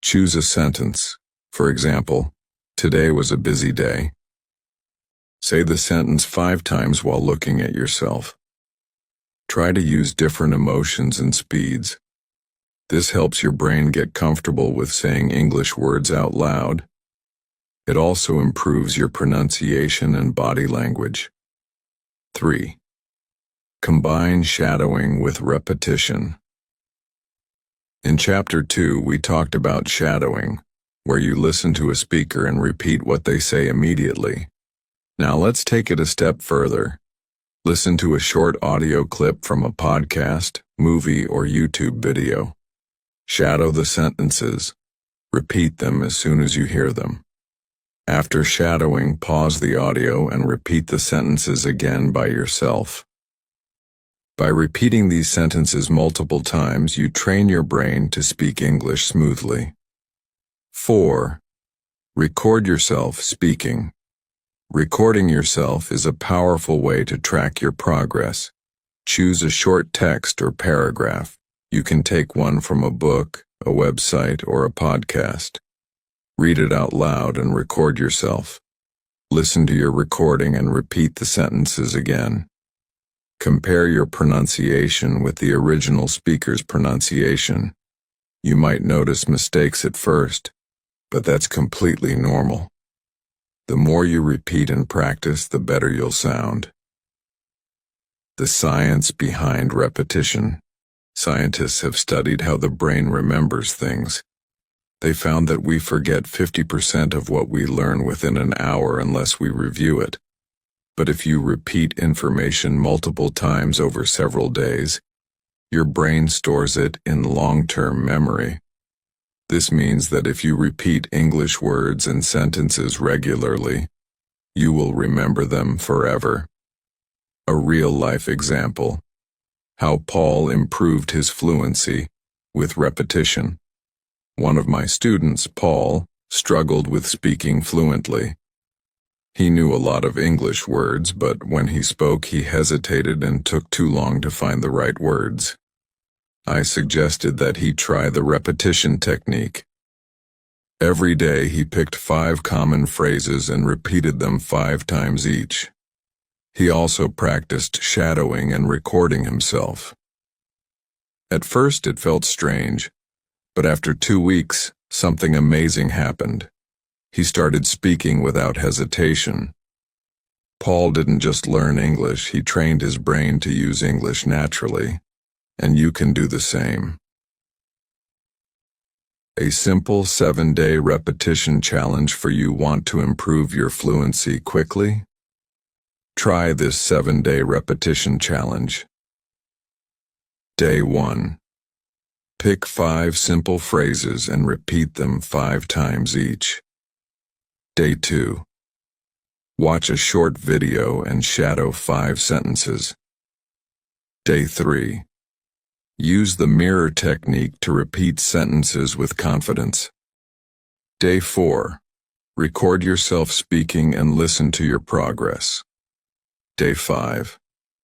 Choose a sentence. For example, "Today was a busy day." Say the sentence 5 times while looking at yourself. Try to use different emotions and speeds. This helps your brain get comfortable with saying English words out loud. It also improves your pronunciation and body language. 3. Combine shadowing with repetition. In Chapter 2, we talked about shadowing, where you listen to a speaker and repeat what they say immediately. Now let's take it a step further. Listen to a short audio clip from a podcast, movie, or YouTube video. Shadow the sentences. Repeat them as soon as you hear them. After shadowing, pause the audio and repeat the sentences again by yourself. By repeating these sentences multiple times, you train your brain to speak English smoothly. 4. Record yourself speaking. Recording yourself is a powerful way to track your progress. Choose a short text or paragraph. You can take one from a book, a website, or a podcast. Read it out loud and record yourself. Listen to your recording and repeat the sentences again. Compare your pronunciation with the original speaker's pronunciation. You might notice mistakes at first, but that's completely normal. The more you repeat and practice, the better you'll sound. The science behind repetition. Scientists have studied how the brain remembers things. They found that we forget 50% of what we learn within an hour unless we review it. But if you repeat information multiple times over several days, your brain stores it in long-term memory. This means that if you repeat English words and sentences regularly, you will remember them forever. A real-life example. How Paul improved his fluency with repetition. One of my students, Paul, struggled with speaking fluently. He knew a lot of English words, but when he spoke, he hesitated and took too long to find the right words. I suggested that he try the repetition technique. Every day he picked 5 common phrases and repeated them 5 times each. He also practiced shadowing and recording himself. At first it felt strange, But after 2 weeks, something amazing happened. He started speaking without hesitation. Paul didn't just learn English, he trained his brain to use English naturally, and you can do the same. A simple 7-day repetition challenge for you want to improve your fluency quickly? Try this 7-day repetition challenge. Day 1. Pick 5 simple phrases and repeat them 5 times each. Day 2. Watch a short video and shadow 5 sentences. Day 3. Use the mirror technique to repeat sentences with confidence. Day 4. Record yourself speaking and listen to your progress. Day 5.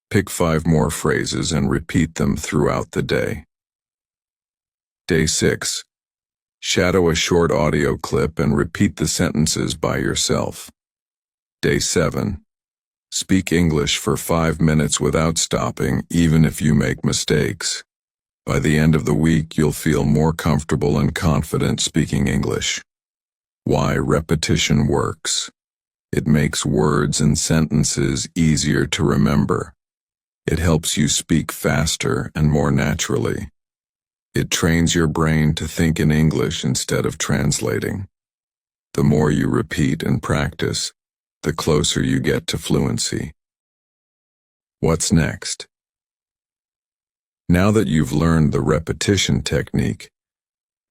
Pick 5 more phrases and repeat them throughout the day. Day 6. Shadow a short audio clip and repeat the sentences by yourself. Day 7. Speak English for 5 minutes without stopping, even if you make mistakes. By the end of the week, you'll feel more comfortable and confident speaking English. Why repetition works. It makes words and sentences easier to remember. It helps you speak faster and more naturally. It trains your brain to think in English instead of translating. The more you repeat and practice, the closer you get to fluency. What's next? Now that you've learned the repetition technique,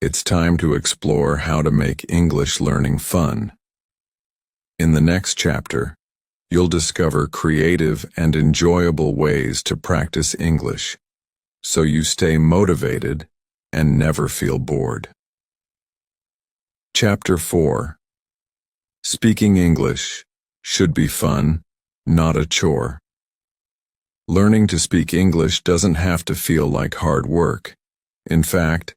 it's time to explore how to make English learning fun. In the next chapter, you'll discover creative and enjoyable ways to practice English, so you stay motivated and never feel bored. Chapter 4. Speaking English should be fun, not a chore. Learning to speak English doesn't have to feel like hard work. In fact,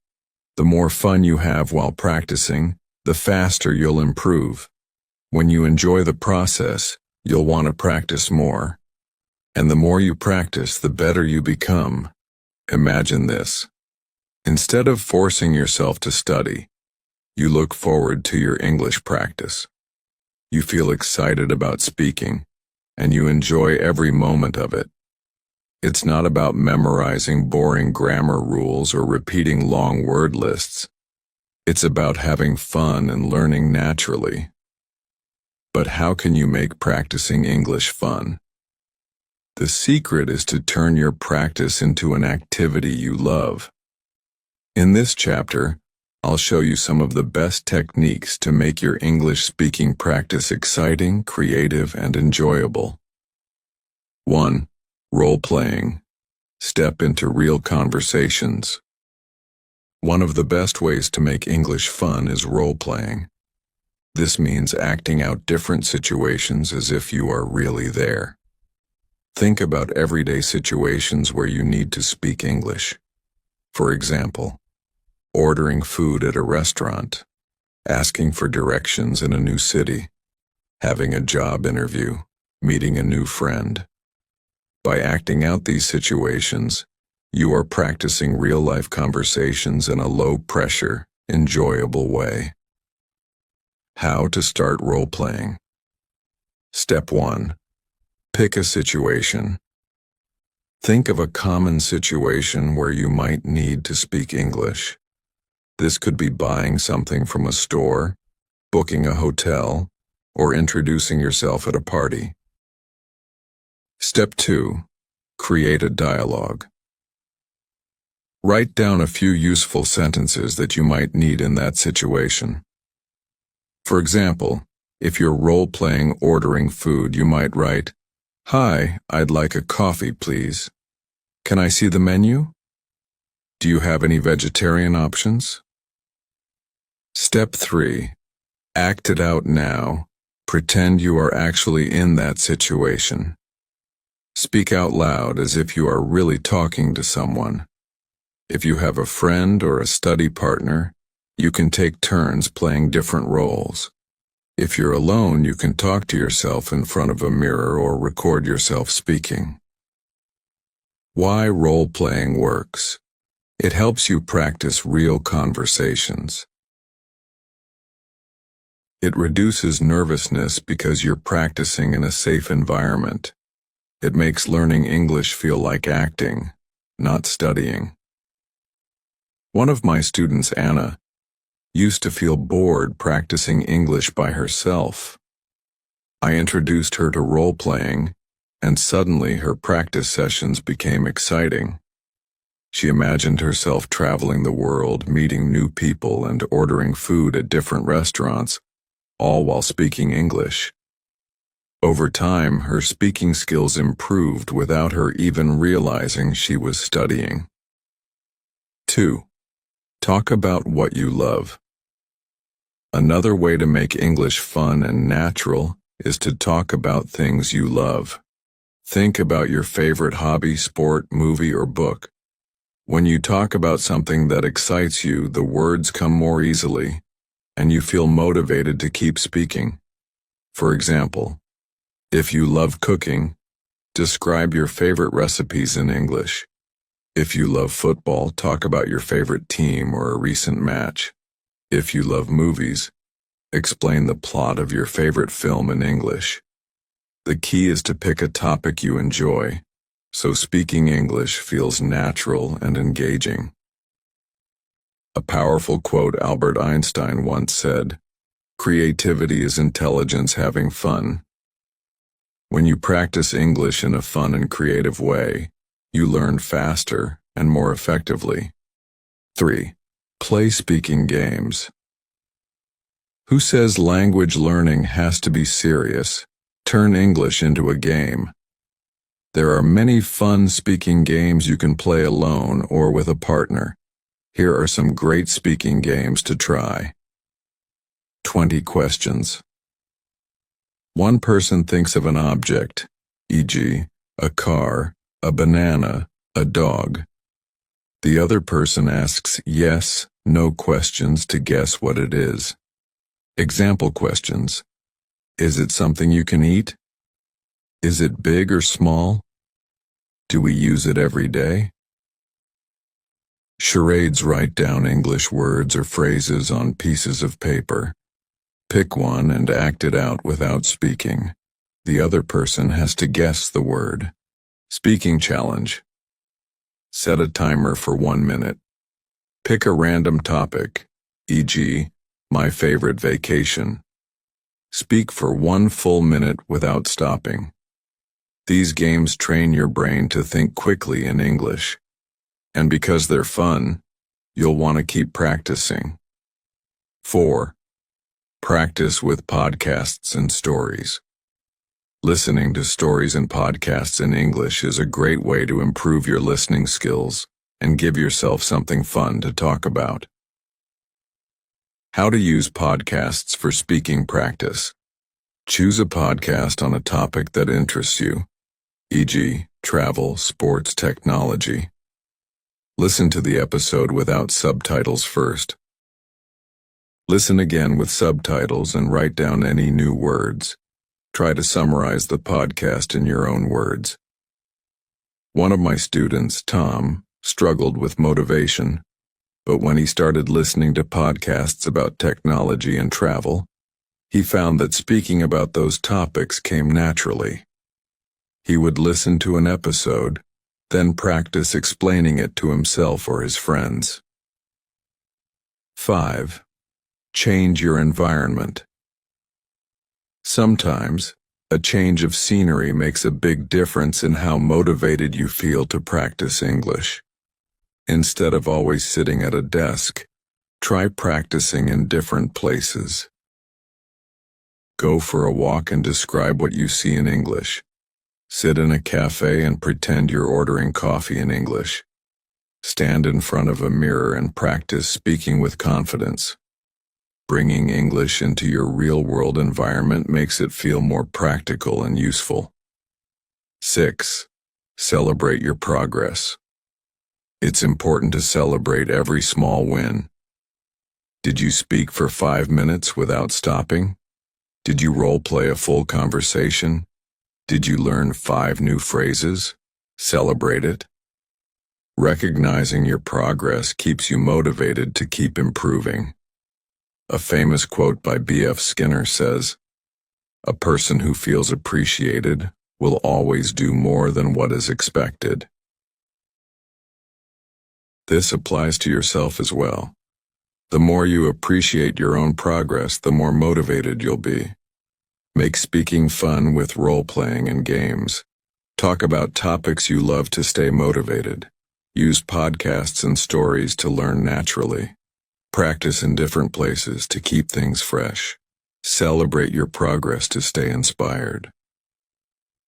the more fun you have while practicing, the faster you'll improve. When you enjoy the process, you'll want to practice more. And the more you practice, the better you become. Imagine this. Instead of forcing yourself to study, you look forward to your English practice. You feel excited about speaking, and you enjoy every moment of it. It's not about memorizing boring grammar rules or repeating long word lists. It's about having fun and learning naturally. But how can you make practicing English fun? The secret is to turn your practice into an activity you love. In this chapter, I'll show you some of the best techniques to make your English speaking practice exciting, creative, and enjoyable. 1. Role-playing. Step into real conversations. One of the best ways to make English fun is role-playing. This means acting out different situations as if you are really there. Think about everyday situations where you need to speak English. For example, ordering food at a restaurant, asking for directions in a new city, having a job interview, meeting a new friend. By acting out these situations, you are practicing real-life conversations in a low-pressure, enjoyable way. How to start role-playing. Step 1. Pick a situation. Think of a common situation where you might need to speak English. This could be buying something from a store, booking a hotel, or introducing yourself at a party. Step 2. Create a dialogue. Write down a few useful sentences that you might need in that situation. For example, if you're role-playing ordering food, you might write, "Hi, I'd like a coffee, please. Can I see the menu? Do you have any vegetarian options?" Step 3. Act it out now. Pretend you are actually in that situation. Speak out loud as if you are really talking to someone. If you have a friend or a study partner, you can take turns playing different roles. If you're alone, you can talk to yourself in front of a mirror or record yourself speaking. Why role-playing works. It helps you practice real conversations. It reduces nervousness because you're practicing in a safe environment. It makes learning English feel like acting, not studying. One of my students, Anna, used to feel bored practicing English by herself. I introduced her to role-playing, and suddenly her practice sessions became exciting. She imagined herself traveling the world, meeting new people, and ordering food at different restaurants, all while speaking English. Over time, her speaking skills improved without her even realizing she was studying. 2. Talk about what you love. Another way to make English fun and natural is to talk about things you love. Think about your favorite hobby, sport, movie, or book. When you talk about something that excites you, the words come more easily, and you feel motivated to keep speaking. For example, if you love cooking, describe your favorite recipes in English. If you love football, talk about your favorite team or a recent match. If you love movies, explain the plot of your favorite film in English. The key is to pick a topic you enjoy, so speaking English feels natural and engaging. A powerful quote Albert Einstein once said, "Creativity is intelligence having fun." When you practice English in a fun and creative way, you learn faster and more effectively. 3. Play speaking games. Who says language learning has to be serious? Turn English into a game. There are many fun speaking games you can play alone or with a partner. Here are some great speaking games to try. 20 questions. One person thinks of an object, e.g., a car, a banana, a dog. The other person asks yes, no questions to guess what it is. Example questions. Is it something you can eat? Is it big or small? Do we use it every day? Charades. Write down English words or phrases on pieces of paper. Pick one and act it out without speaking. The other person has to guess the word. Speaking challenge. Set a timer for 1 minute. Pick a random topic, e.g., my favorite vacation. Speak for 1 full minute without stopping. These games train your brain to think quickly in English. And because they're fun, you'll want to keep practicing. 4. Practice with podcasts and stories. Listening to stories and podcasts in English is a great way to improve your listening skills and give yourself something fun to talk about. How to use podcasts for speaking practice. Choose a podcast on a topic that interests you, e.g., travel, sports, technology. Listen to the episode without subtitles first. Listen again with subtitles and write down any new words. Try to summarize the podcast in your own words. One of my students, Tom, struggled with motivation, but when he started listening to podcasts about technology and travel, he found that speaking about those topics came naturally. He would listen to an episode, then practice explaining it to himself or his friends. 5. Change your environment. Sometimes, a change of scenery makes a big difference in how motivated you feel to practice English. Instead of always sitting at a desk, try practicing in different places. Go for a walk and describe what you see in English. Sit in a cafe and pretend you're ordering coffee in English. Stand in front of a mirror and practice speaking with confidence. Bringing English into your real-world environment makes it feel more practical and useful. 6. Celebrate your progress. It's important to celebrate every small win. Did you speak for 5 minutes without stopping? Did you role-play a full conversation? Did you learn 5 new phrases? Celebrate it. Recognizing your progress keeps you motivated to keep improving. A famous quote by B.F. Skinner says, "A person who feels appreciated will always do more than what is expected." This applies to yourself as well. The more you appreciate your own progress, the more motivated you'll be. Make speaking fun with role-playing and games. Talk about topics you love to stay motivated. Use podcasts and stories to learn naturally. Practice in different places to keep things fresh. Celebrate your progress to stay inspired.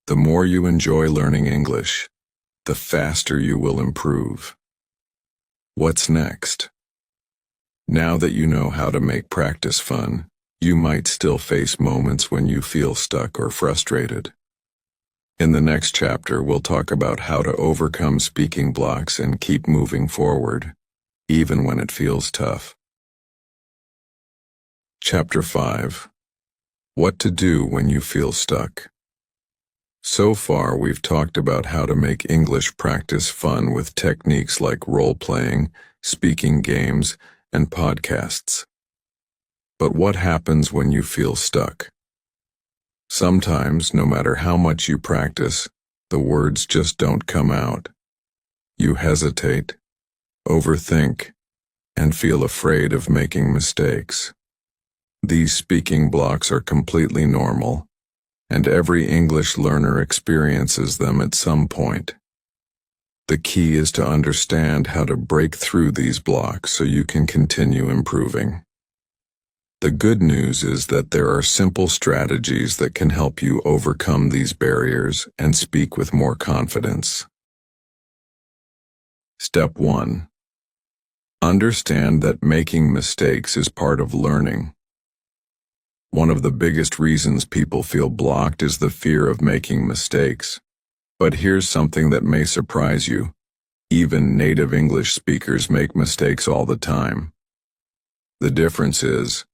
The more you enjoy learning English, the faster you will improve. What's next? Now that you know how to make practice fun, you might still face moments when you feel stuck or frustrated. In the next chapter, we'll talk about how to overcome speaking blocks and keep moving forward, even when it feels tough. Chapter 5. What to do when you feel stuck. So far, we've talked about how to make English practice fun with techniques like role-playing, speaking games, and podcasts. But what happens when you feel stuck? Sometimes, no matter how much you practice, the words just don't come out. You hesitate, overthink, and feel afraid of making mistakes. These speaking blocks are completely normal, and every English learner experiences them at some point. The key is to understand how to break through these blocks so you can continue improving. The good news is that there are simple strategies that can help you overcome these barriers and speak with more confidence. Step 1. Understand that making mistakes is part of learning. One of the biggest reasons people feel blocked is the fear of making mistakes. But here's something that may surprise you. Even native English speakers make mistakes all the time. The difference is,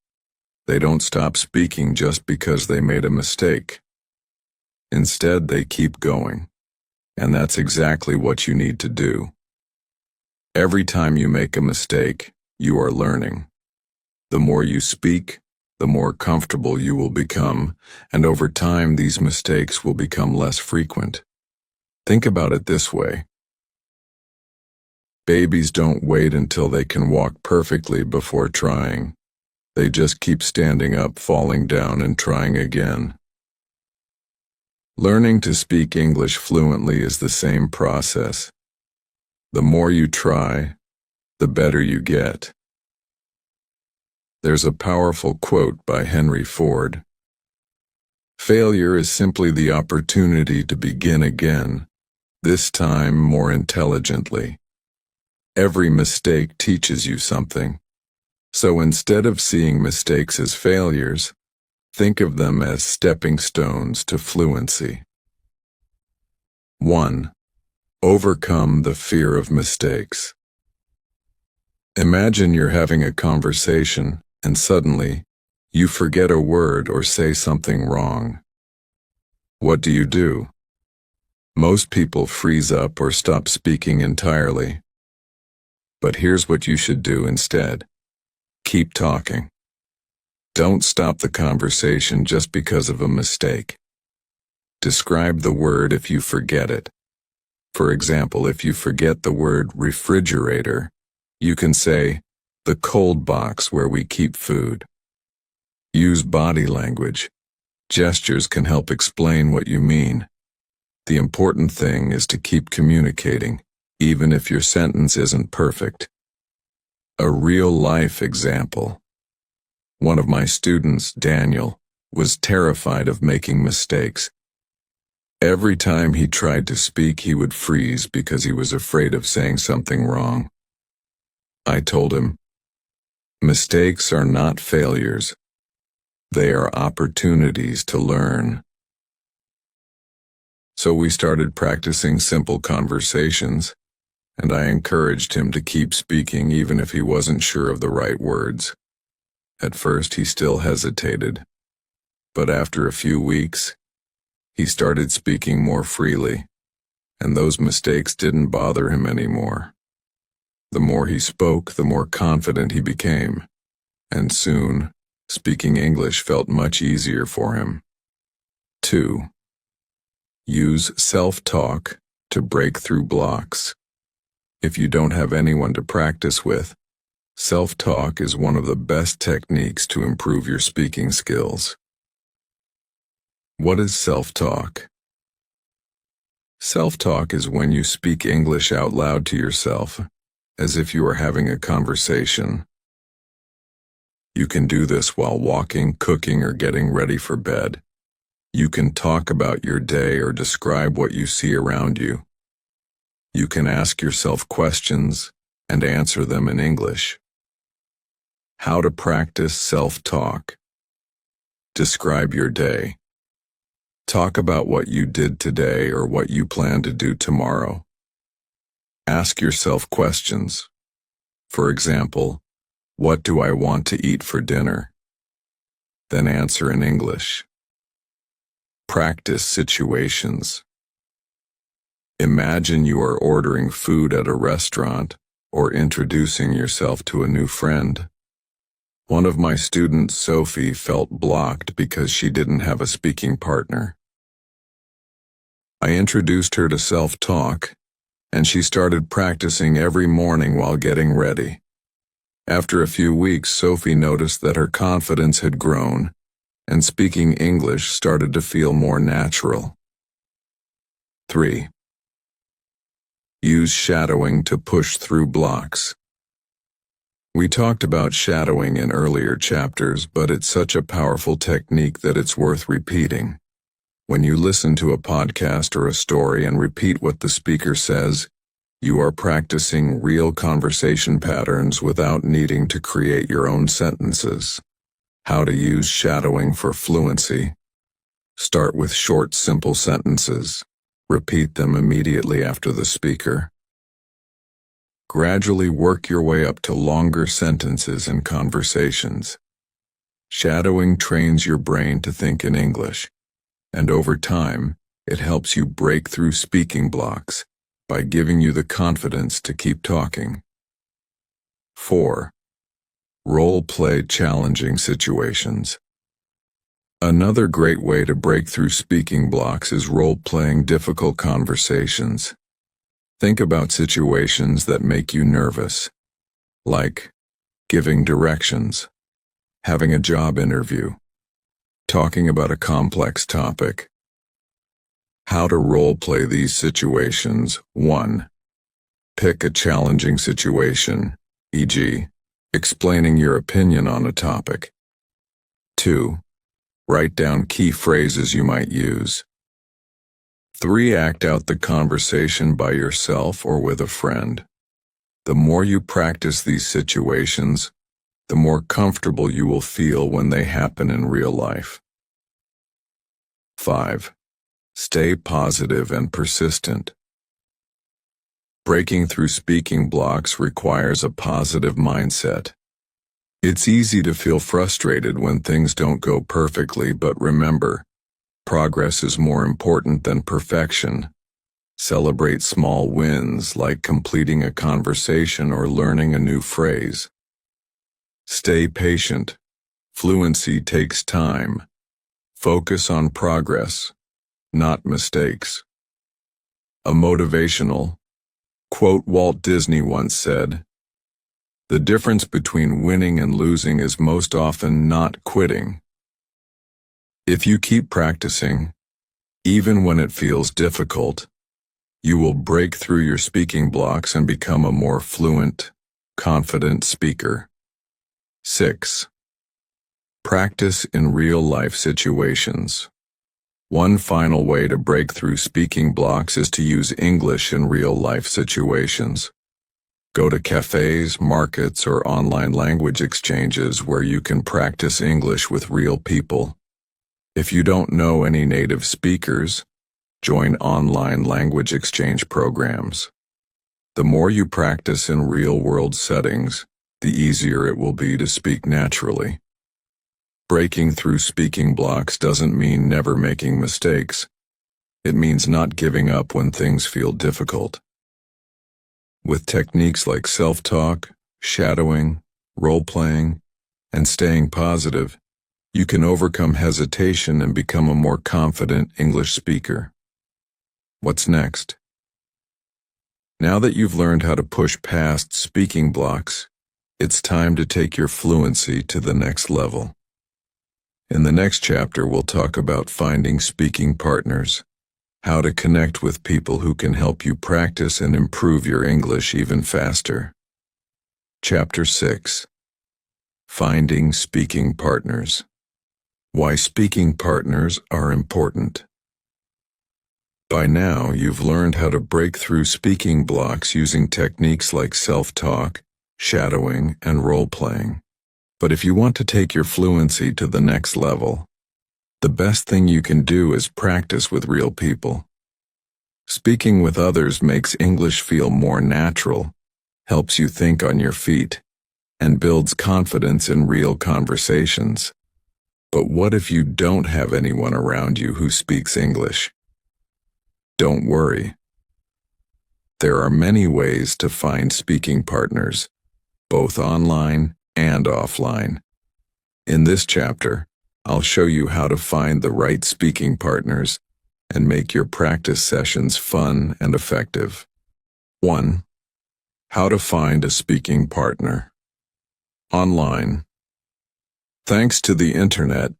they don't stop speaking just because they made a mistake. Instead, they keep going. And that's exactly what you need to do. Every time you make a mistake, you are learning. The more you speak, the more comfortable you will become, and over time these mistakes will become less frequent. Think about it this way. Babies don't wait until they can walk perfectly before trying. They just keep standing up, falling down, and trying again. Learning to speak English fluently is the same process. The more you try, the better you get. There's a powerful quote by Henry Ford. "Failure is simply the opportunity to begin again, this time more intelligently. Every mistake teaches you something. So instead of seeing mistakes as failures, think of them as stepping stones to fluency." 1. Overcome the fear of mistakes. Imagine you're having a conversation, and suddenly, you forget a word or say something wrong. What do? Most people freeze up or stop speaking entirely. But here's what you should do instead. Keep talking. Don't stop the conversation just because of a mistake. Describe the word if you forget it. For example, if you forget the word refrigerator, you can say, "the cold box where we keep food." Use body language. Gestures can help explain what you mean. The important thing is to keep communicating, even if your sentence isn't perfect. A real-life example. One of my students, Daniel, was terrified of making mistakes. Every time he tried to speak, he would freeze because he was afraid of saying something wrong. I told him, "Mistakes are not failures. They are opportunities to learn." So we started practicing simple conversations, and I encouraged him to keep speaking even if he wasn't sure of the right words. At first he still hesitated, but after a few weeks, he started speaking more freely, and those mistakes didn't bother him anymore. The more he spoke, the more confident he became, and soon, speaking English felt much easier for him. 2. Use self-talk to break through blocks. If you don't have anyone to practice with, self-talk is one of the best techniques to improve your speaking skills. What is self-talk? Self-talk is when you speak English out loud to yourself, as if you are having a conversation. You can do this while walking, cooking, or getting ready for bed. You can talk about your day or describe what you see around you. You can ask yourself questions and answer them in English. How to practice self-talk. Describe your day. Talk about what you did today or what you plan to do tomorrow. Ask yourself questions. For example, what do I want to eat for dinner? Then answer in English. Practice situations. Imagine you are ordering food at a restaurant or introducing yourself to a new friend. One of my students, Sophie, felt blocked because she didn't have a speaking partner. I introduced her to self-talk, and she started practicing every morning while getting ready. After a few weeks, Sophie noticed that her confidence had grown, and speaking English started to feel more natural. 3. Use shadowing to push through blocks. We talked about shadowing in earlier chapters, but it's such a powerful technique that it's worth repeating. When you listen to a podcast or a story and repeat what the speaker says, you are practicing real conversation patterns without needing to create your own sentences. How to use shadowing for fluency. Start with short, simple sentences. Repeat them immediately after the speaker. Gradually work your way up to longer sentences and conversations. Shadowing trains your brain to think in English, and over time, it helps you break through speaking blocks by giving you the confidence to keep talking. 4. Role-play challenging situations. Another great way to break through speaking blocks is role-playing difficult conversations. Think about situations that make you nervous, like giving directions, having a job interview, talking about a complex topic. How to role-play these situations. 1. Pick a challenging situation, e.g., explaining your opinion on a topic. 2. Write down key phrases you might use. 3. Act out the conversation by yourself or with a friend. The more you practice these situations, the more comfortable you will feel when they happen in real life. 5. Stay positive and persistent. Breaking through speaking blocks requires a positive mindset. It's easy to feel frustrated when things don't go perfectly, but remember, progress is more important than perfection. Celebrate small wins like completing a conversation or learning a new phrase. Stay patient. Fluency takes time. Focus on progress, not mistakes. A motivational quote: Walt Disney once said, "The difference between winning and losing is most often not quitting." If you keep practicing, even when it feels difficult, you will break through your speaking blocks and become a more fluent, confident speaker. 6. Practice in real-life situations. One final way to break through speaking blocks is to use English in real-life situations. Go to cafes, markets, or online language exchanges where you can practice English with real people. If you don't know any native speakers, join online language exchange programs. The more you practice in real-world settings, the easier it will be to speak naturally. Breaking through speaking blocks doesn't mean never making mistakes. It means not giving up when things feel difficult. With techniques like self-talk, shadowing, role-playing, and staying positive, you can overcome hesitation and become a more confident English speaker. What's next? Now that you've learned how to push past speaking blocks, it's time to take your fluency to the next level. In the next chapter, we'll talk about finding speaking partners, how to connect with people who can help you practice and improve your English even faster. Chapter 6. Finding speaking partners. Why speaking partners are important. By now, you've learned how to break through speaking blocks using techniques like self-talk, shadowing, and role-playing. But if you want to take your fluency to the next level, the best thing you can do is practice with real people. Speaking with others makes English feel more natural, helps you think on your feet, and builds confidence in real conversations. But what if you don't have anyone around you who speaks English? Don't worry. There are many ways to find speaking partners, both online and offline. In this chapter, I'll show you how to find the right speaking partners and make your practice sessions fun and effective. 1. How to find a speaking partner. Online. Thanks to the internet,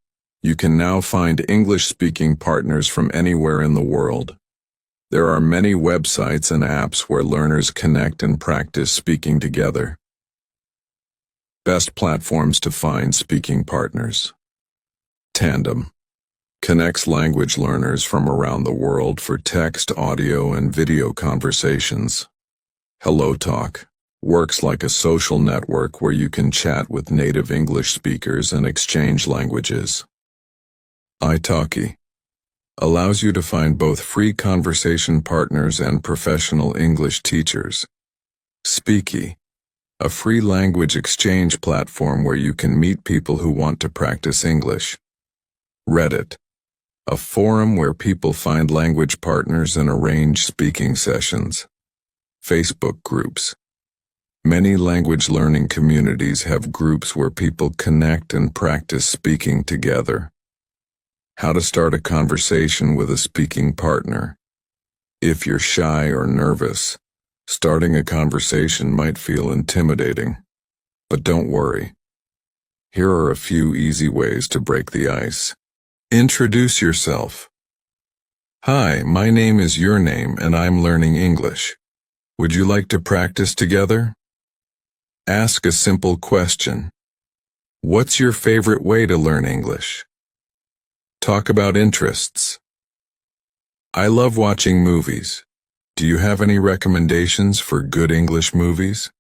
you can now find English-speaking partners from anywhere in the world. There are many websites and apps where learners connect and practice speaking together. Best platforms to find speaking partners. Tandem connects language learners from around the world for text, audio, and video conversations. HelloTalk works like a social network where you can chat with native English speakers and exchange languages. italki allows you to find both free conversation partners and professional English teachers. Speaky, a free language exchange platform where you can meet people who want to practice English. Reddit, a forum where people find language partners and arrange speaking sessions. Facebook groups. Many language learning communities have groups where people connect and practice speaking together. How to start a conversation with a speaking partner. If you're shy or nervous, starting a conversation might feel intimidating. But don't worry. Here are a few easy ways to break the ice. Introduce yourself. Hi, my name is your name and I'm learning English. Would you like to practice together? Ask a simple question. What's your favorite way to learn English? Talk about interests. I love watching movies. Do you have any recommendations for good English movies?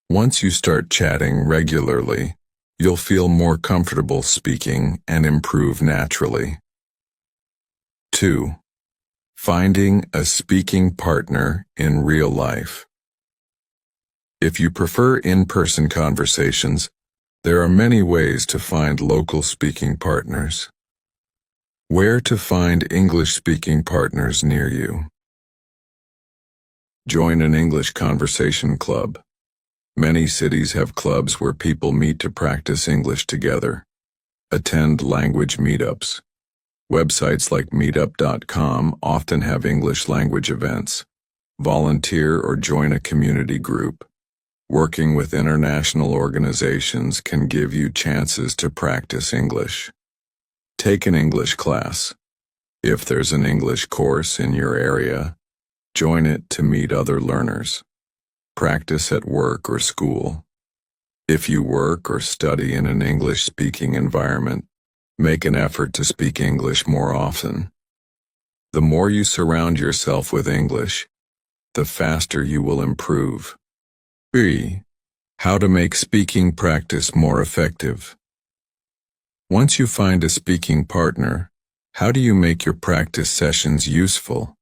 Once you start chatting regularly, you'll feel more comfortable speaking and improve naturally. 2. Finding a speaking partner in real life. If you prefer in-person conversations, there are many ways to find local speaking partners. Where to find English-speaking partners near you. Join an English conversation club. Many cities have clubs where people meet to practice English together. Attend language meetups. Websites like meetup.com often have English language events. Volunteer or join a community group. Working with international organizations can give you chances to practice English. Take an English class. If there's an English course in your area, join it to meet other learners. Practice at work or school. If you work or study in an English-speaking environment, make an effort to speak English more often. The more you surround yourself with English, the faster you will improve. 3. How to make speaking practice more effective. Once you find a speaking partner, how do you make your practice sessions useful?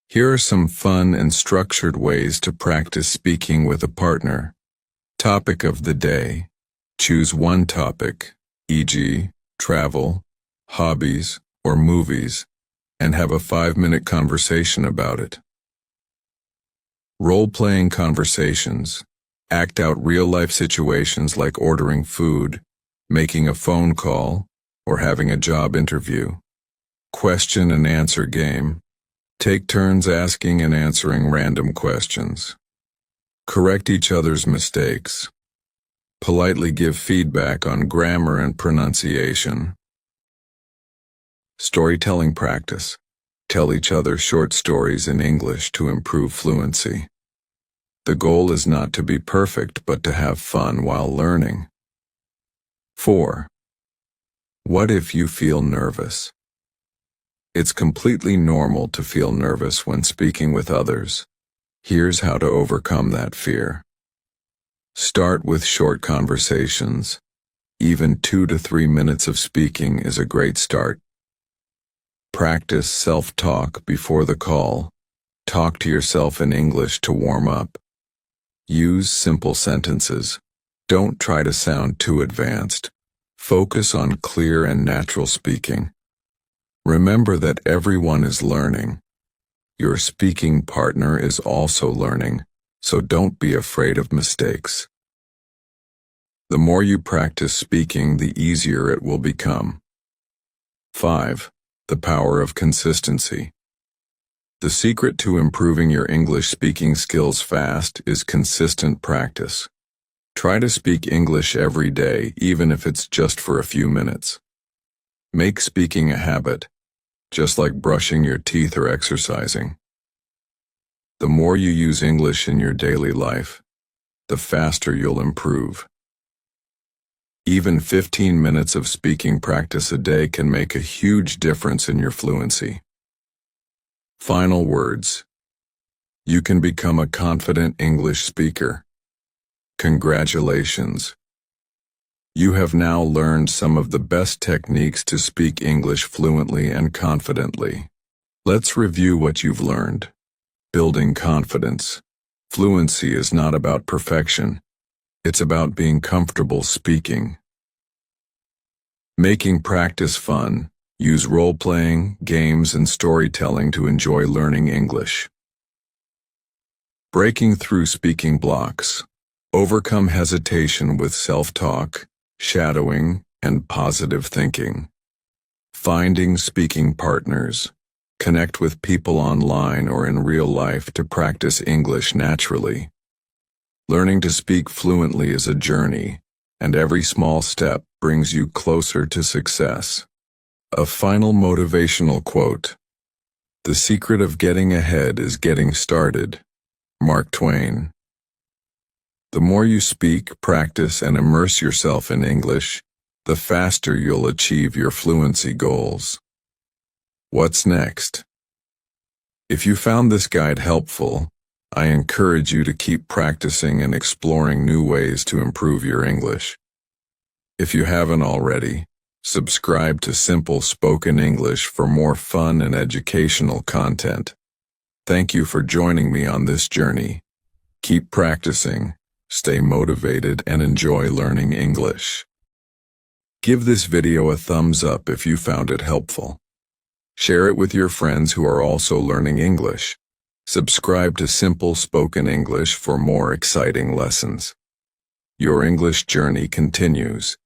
Here are some fun and structured ways to practice speaking with a partner. Topic of the day. Choose one topic, e.g., travel, hobbies, or movies, and have a 5-minute conversation about it. Role-playing conversations. Act out real-life situations like ordering food, making a phone call, or having a job interview. Question and answer game. Take turns asking and answering random questions. Correct each other's mistakes. Politely give feedback on grammar and pronunciation. Storytelling practice. Tell each other short stories in English to improve fluency. The goal is not to be perfect, but to have fun while learning. 4. What if you feel nervous? It's completely normal to feel nervous when speaking with others. Here's how to overcome that fear. Start with short conversations. Even 2 to 3 minutes of speaking is a great start. Practice self-talk before the call. Talk to yourself in English to warm up. Use simple sentences. Don't try to sound too advanced. Focus on clear and natural speaking. Remember that everyone is learning. Your speaking partner is also learning, so don't be afraid of mistakes. The more you practice speaking, the easier it will become. 5. The power of consistency. The secret to improving your English speaking skills fast is consistent practice. Try to speak English every day, even if it's just for a few minutes. Make speaking a habit, just like brushing your teeth or exercising. The more you use English in your daily life, the faster you'll improve. Even 15 minutes of speaking practice a day can make a huge difference in your fluency. Final words. You can become a confident English speaker. Congratulations. You have now learned some of the best techniques to speak English fluently and confidently. Let's review what you've learned. Building confidence. Fluency is not about perfection. It's about being comfortable speaking. Making practice fun. Use role-playing, games, and storytelling to enjoy learning English. Breaking through speaking blocks. Overcome hesitation with self-talk, shadowing, and positive thinking. Finding speaking partners. Connect with people online or in real life to practice English naturally. Learning to speak fluently is a journey, and every small step brings you closer to success. A final motivational quote. The secret of getting ahead is getting started. Mark Twain. The more you speak, practice, and immerse yourself in English, the faster you'll achieve your fluency goals. What's next? If you found this guide helpful, I encourage you to keep practicing and exploring new ways to improve your English. If you haven't already, subscribe to Simple Spoken English for more fun and educational content. Thank you for joining me on this journey. Keep practicing, stay motivated, and enjoy learning English. Give this video a thumbs up if you found it helpful. Share it with your friends who are also learning English. Subscribe to Simple Spoken English for more exciting lessons. Your English journey continues.